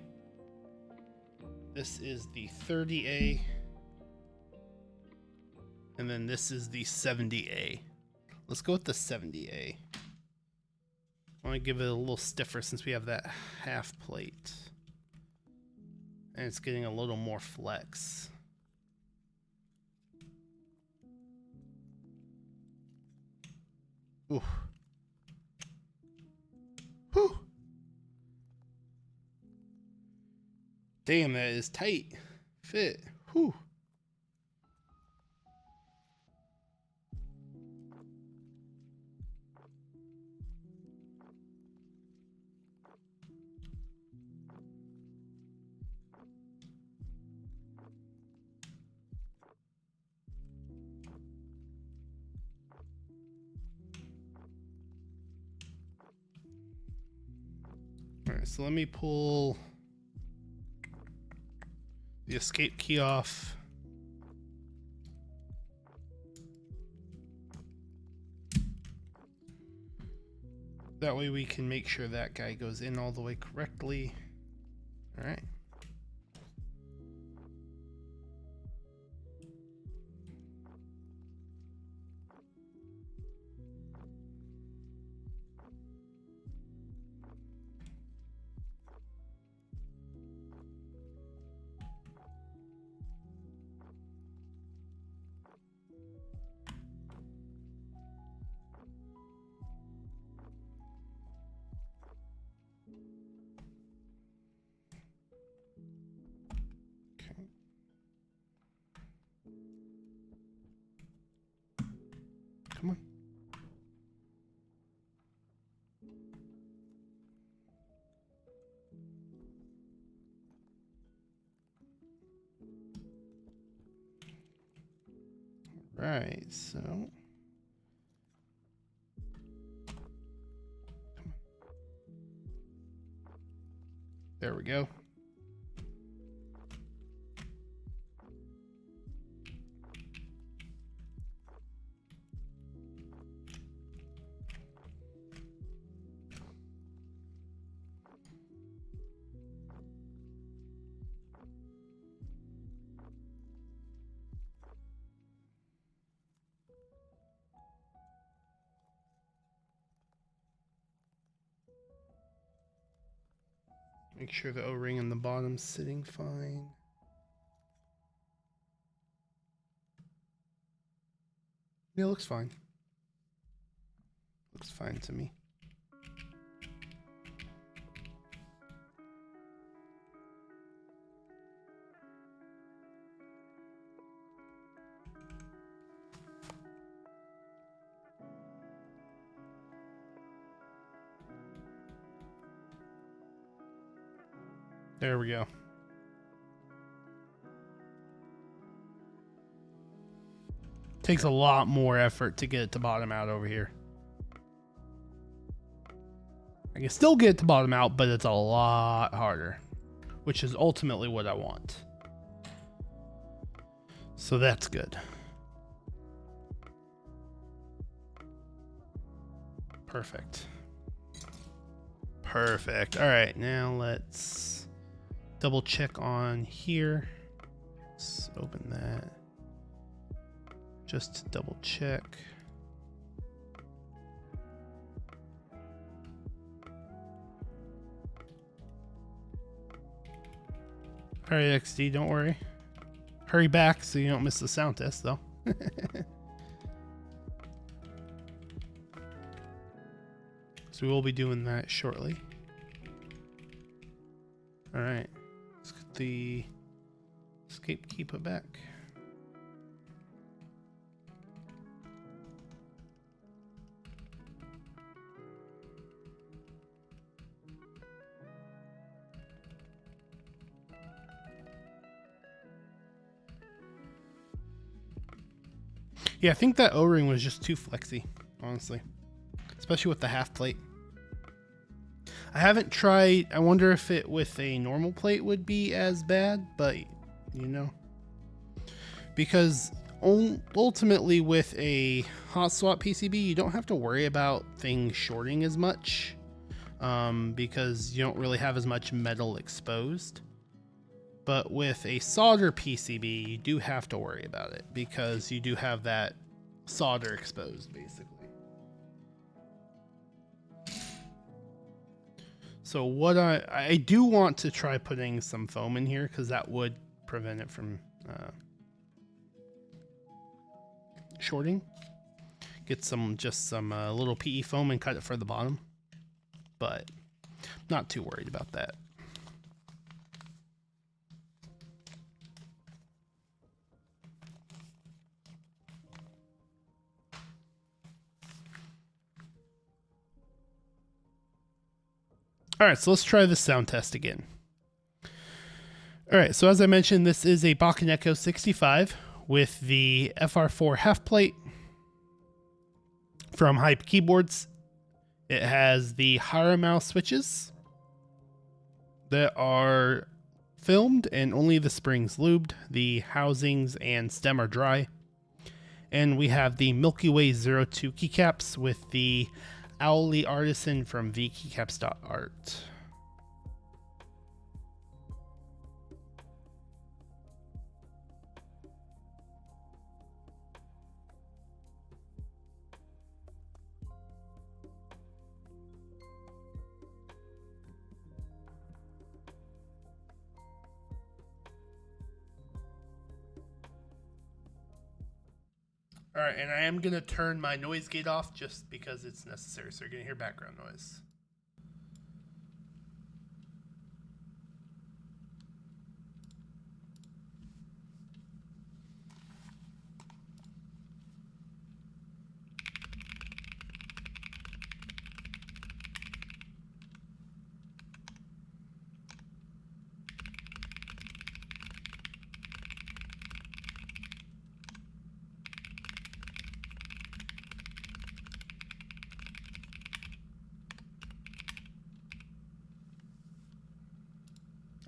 This is the 30A. And then this is the 70A. Let's go with the 70A. I want to give it a little stiffer since we have that half plate. And it's getting a little more flex. Ooh. Whew. Damn, that is tight. Fit. Whew. Alright, so let me pull the escape key off. That way we can make sure that guy goes in all the way correctly. Alright. Come on. Right, so come on. There we go. Make sure the O-ring in the bottom's sitting fine. Yeah, it looks fine. Looks fine to me. There we go. Takes a lot more effort to get it to bottom out over here. I can still get it to bottom out, but it's a lot harder, which is ultimately what I want. So that's good. Perfect. Perfect. All right, now let's double check on here. Let's open that. Just to double check. All right, XD, don't worry. Hurry back so you don't miss the sound test, though. So we will be doing that shortly. All right, let's get the escape key put back. Yeah, I think that O-ring was just too flexy, honestly, especially with the half plate. I haven't tried. I wonder if it with a normal plate would be as bad, but you know, because ultimately with a hot swap PCB, you don't have to worry about things shorting as much because you don't really have as much metal exposed. But with a solder PCB, you do have to worry about it because you do have that solder exposed, basically. So what I do want to try putting some foam in here because that would prevent it from shorting. Get some little PE foam and cut it for the bottom, but not too worried about that. All right, so let's try the sound test again. All right, so as I mentioned, this is a Bakeneko65 with the FR4 half plate from Hype Keyboards. It has the Harimau switches that are filmed and only the springs lubed. The housings and stem are dry. And we have the MilkyWay 02 keycaps with the Owly Artisan from Keycaps.art. All right, and I am going to turn my noise gate off just because it's necessary, so you're going to hear background noise.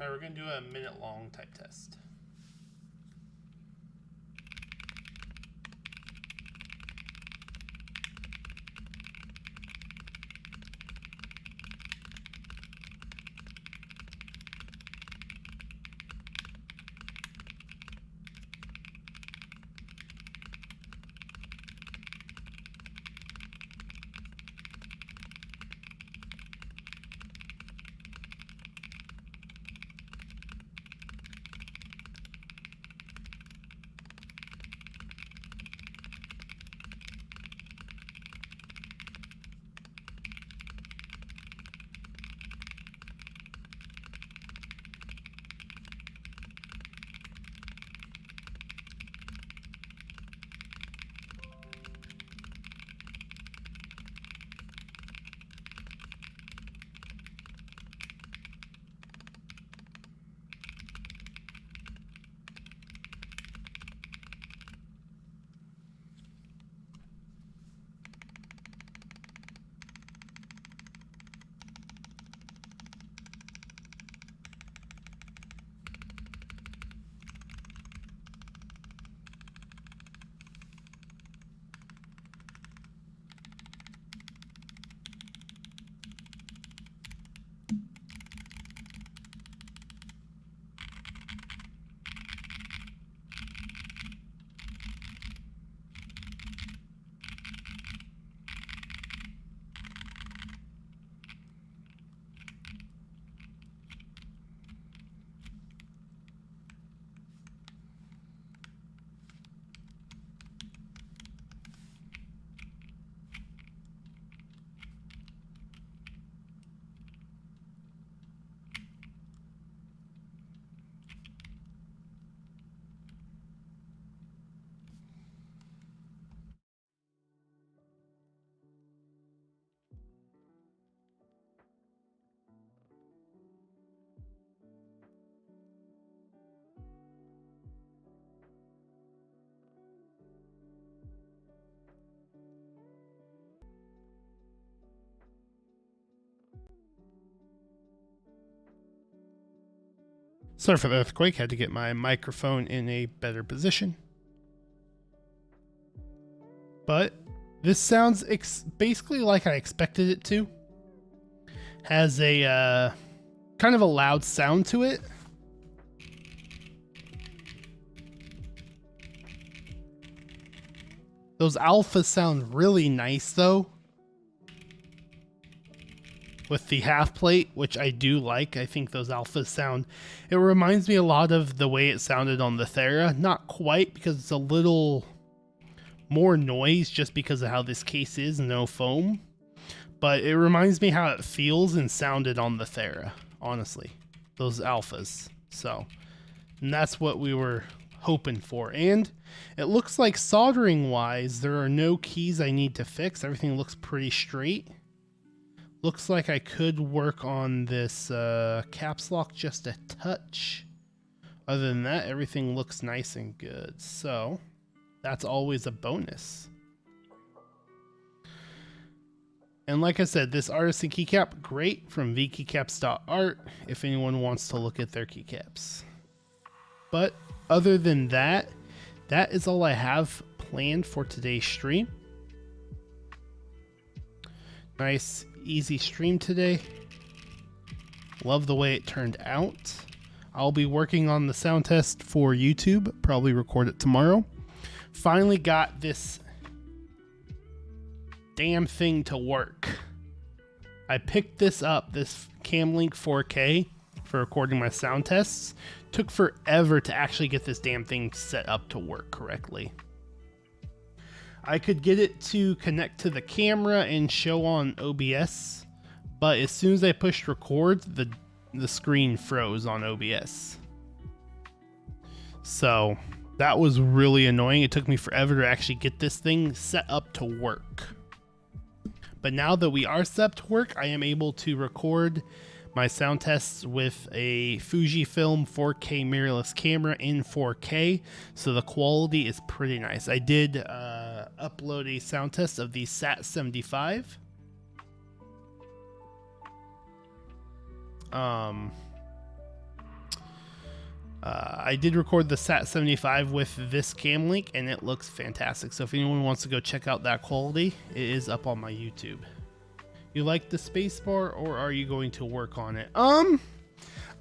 All right, we're going to do a minute-long type test. Sorry for the earthquake, had to get my microphone in a better position. But this sounds basically like I expected it to. Has a kind of a loud sound to it. Those alphas sound really nice though. With the half plate, which I do like. I think those alphas sound, it reminds me a lot of the way it sounded on the Thera. Not quite, because it's a little more noise just because of how this case is, no foam. But it reminds me how it feels and sounded on the Thera, honestly. Those alphas. So, and that's what we were hoping for. And it looks like soldering wise, there are no keys I need to fix. Everything looks pretty straight. Looks like I could work on this caps lock just a touch. Other than that, everything looks nice and good. So that's always a bonus. And like I said, this Artisan keycap, great, from vkeycaps.art if anyone wants to look at their keycaps. But other than that, that is all I have planned for today's stream. Nice, easy stream today. Love the way it turned out. I'll be working on the sound test for YouTube, probably record it tomorrow. Finally got this damn thing to work. I picked this up, this Camlink 4K, for recording my sound tests. Took forever to actually get this damn thing set up to work correctly. I could get it to connect to the camera and show on OBS, but as soon as I pushed record, the screen froze on OBS. So that was really annoying. It took me forever to actually get this thing set up to work. But now that we are set up to work, I am able to record my sound tests with a Fujifilm 4K mirrorless camera in 4K, so the quality is pretty nice. I did upload a sound test of the SAT75. I did record the SAT75 with this cam link, and it looks fantastic. So if anyone wants to go check out that quality, it is up on my YouTube. You like the spacebar, or are you going to work on it? I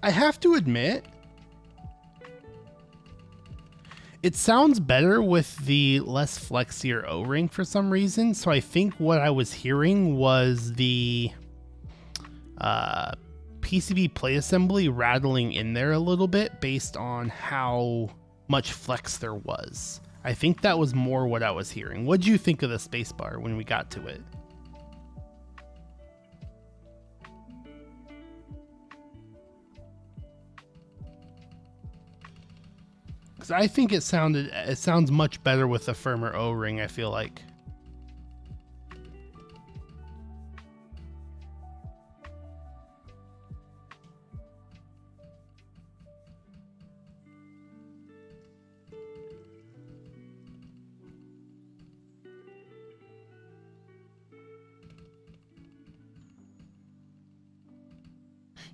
have to admit, it sounds better with the less flexier O-ring for some reason. So I think what I was hearing was the PCB plate assembly rattling in there a little bit based on how much flex there was. I think that was more what I was hearing. What did you think of the spacebar when we got to it? Because I think it sounds much better with a firmer O-ring, I feel like.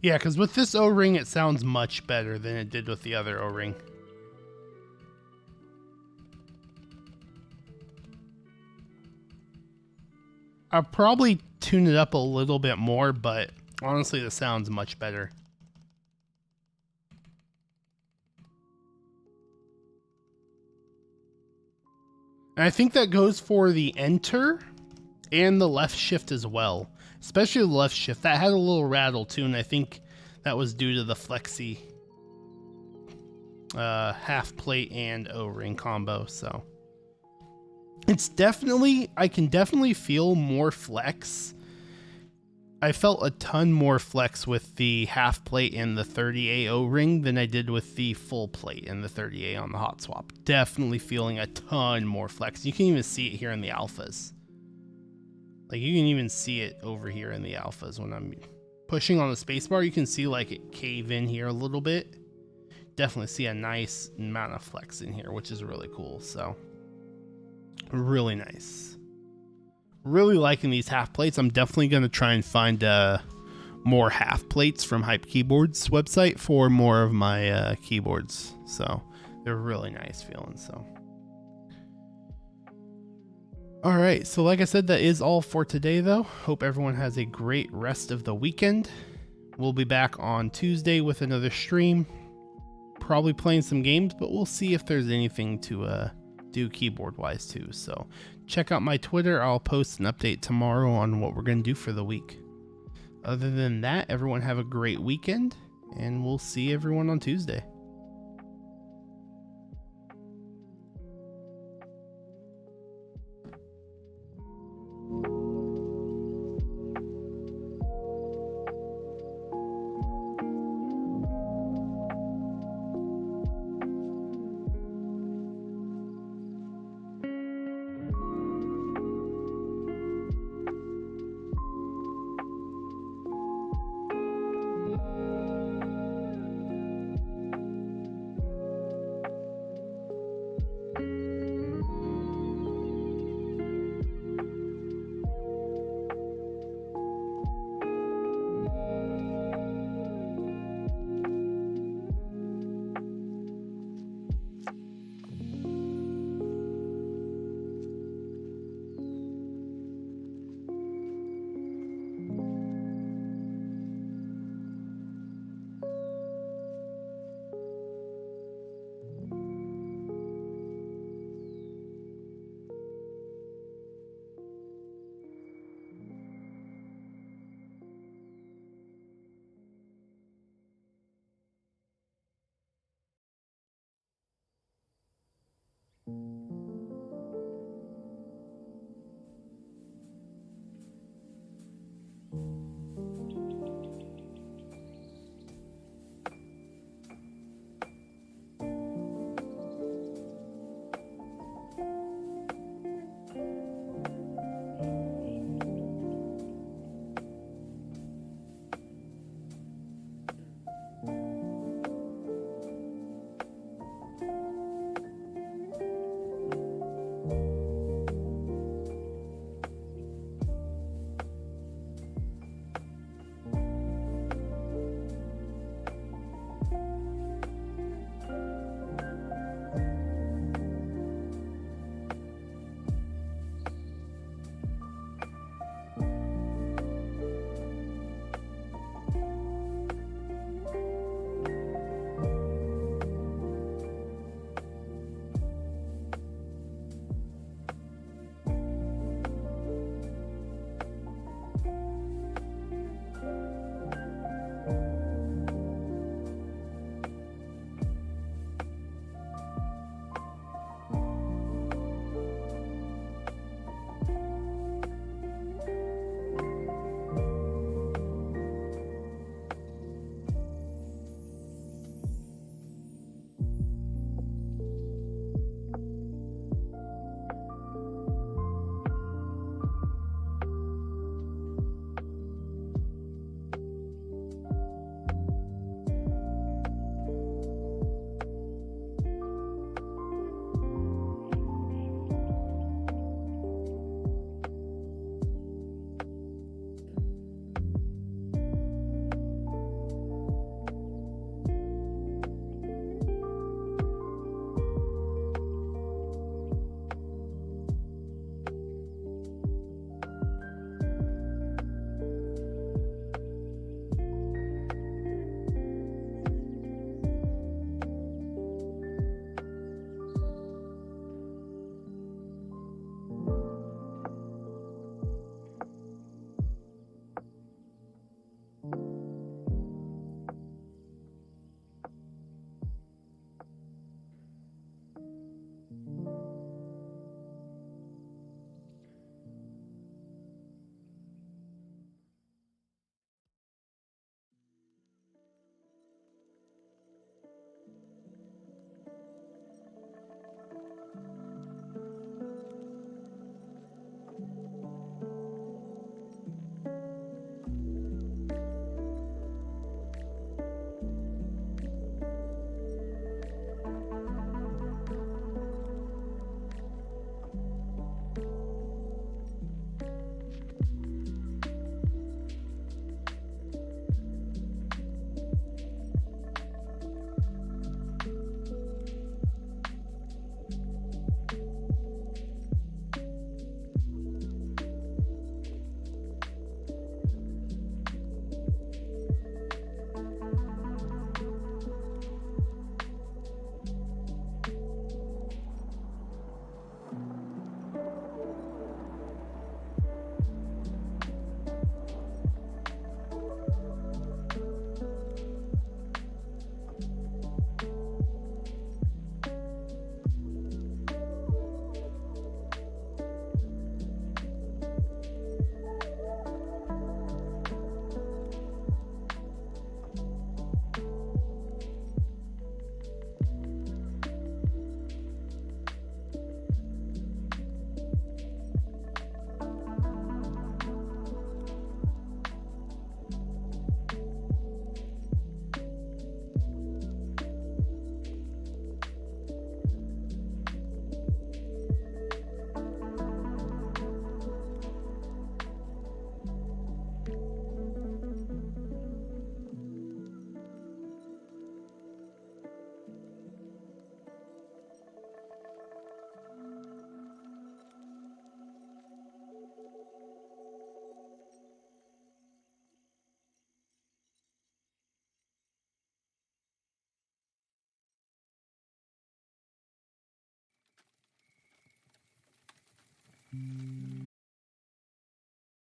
Yeah, because with this O-ring, it sounds much better than it did with the other O-ring. I'll probably tune it up a little bit more, but honestly, the sound's much better. And I think that goes for the enter and the left shift as well. Especially the left shift. That had a little rattle too, and I think that was due to the flexi half plate and O-ring combo. So it's definitely, I can definitely feel more flex. I felt a ton more flex with the half plate and the 30A O-ring than I did with the full plate and the 30A on the hot swap. Definitely feeling a ton more flex. You can even see it here in the alphas. Like, you can even see it over here in the alphas. When I'm pushing on the spacebar, you can see like it cave in here a little bit. Definitely see a nice amount of flex in here, which is really cool. So really nice. Really liking these half plates. I'm definitely going to try and find more half plates from Hype Keyboards website for more of my keyboards. So they're really nice feeling. So all right, so like I said, that is all for today though. Hope everyone has a great rest of the weekend. We'll be back on Tuesday with another stream, probably playing some games, but we'll see if there's anything to do keyboard wise too. So check out my Twitter. I'll post an update tomorrow on what we're going to do for the week. Other than that, everyone have a great weekend, and we'll see everyone on Tuesday.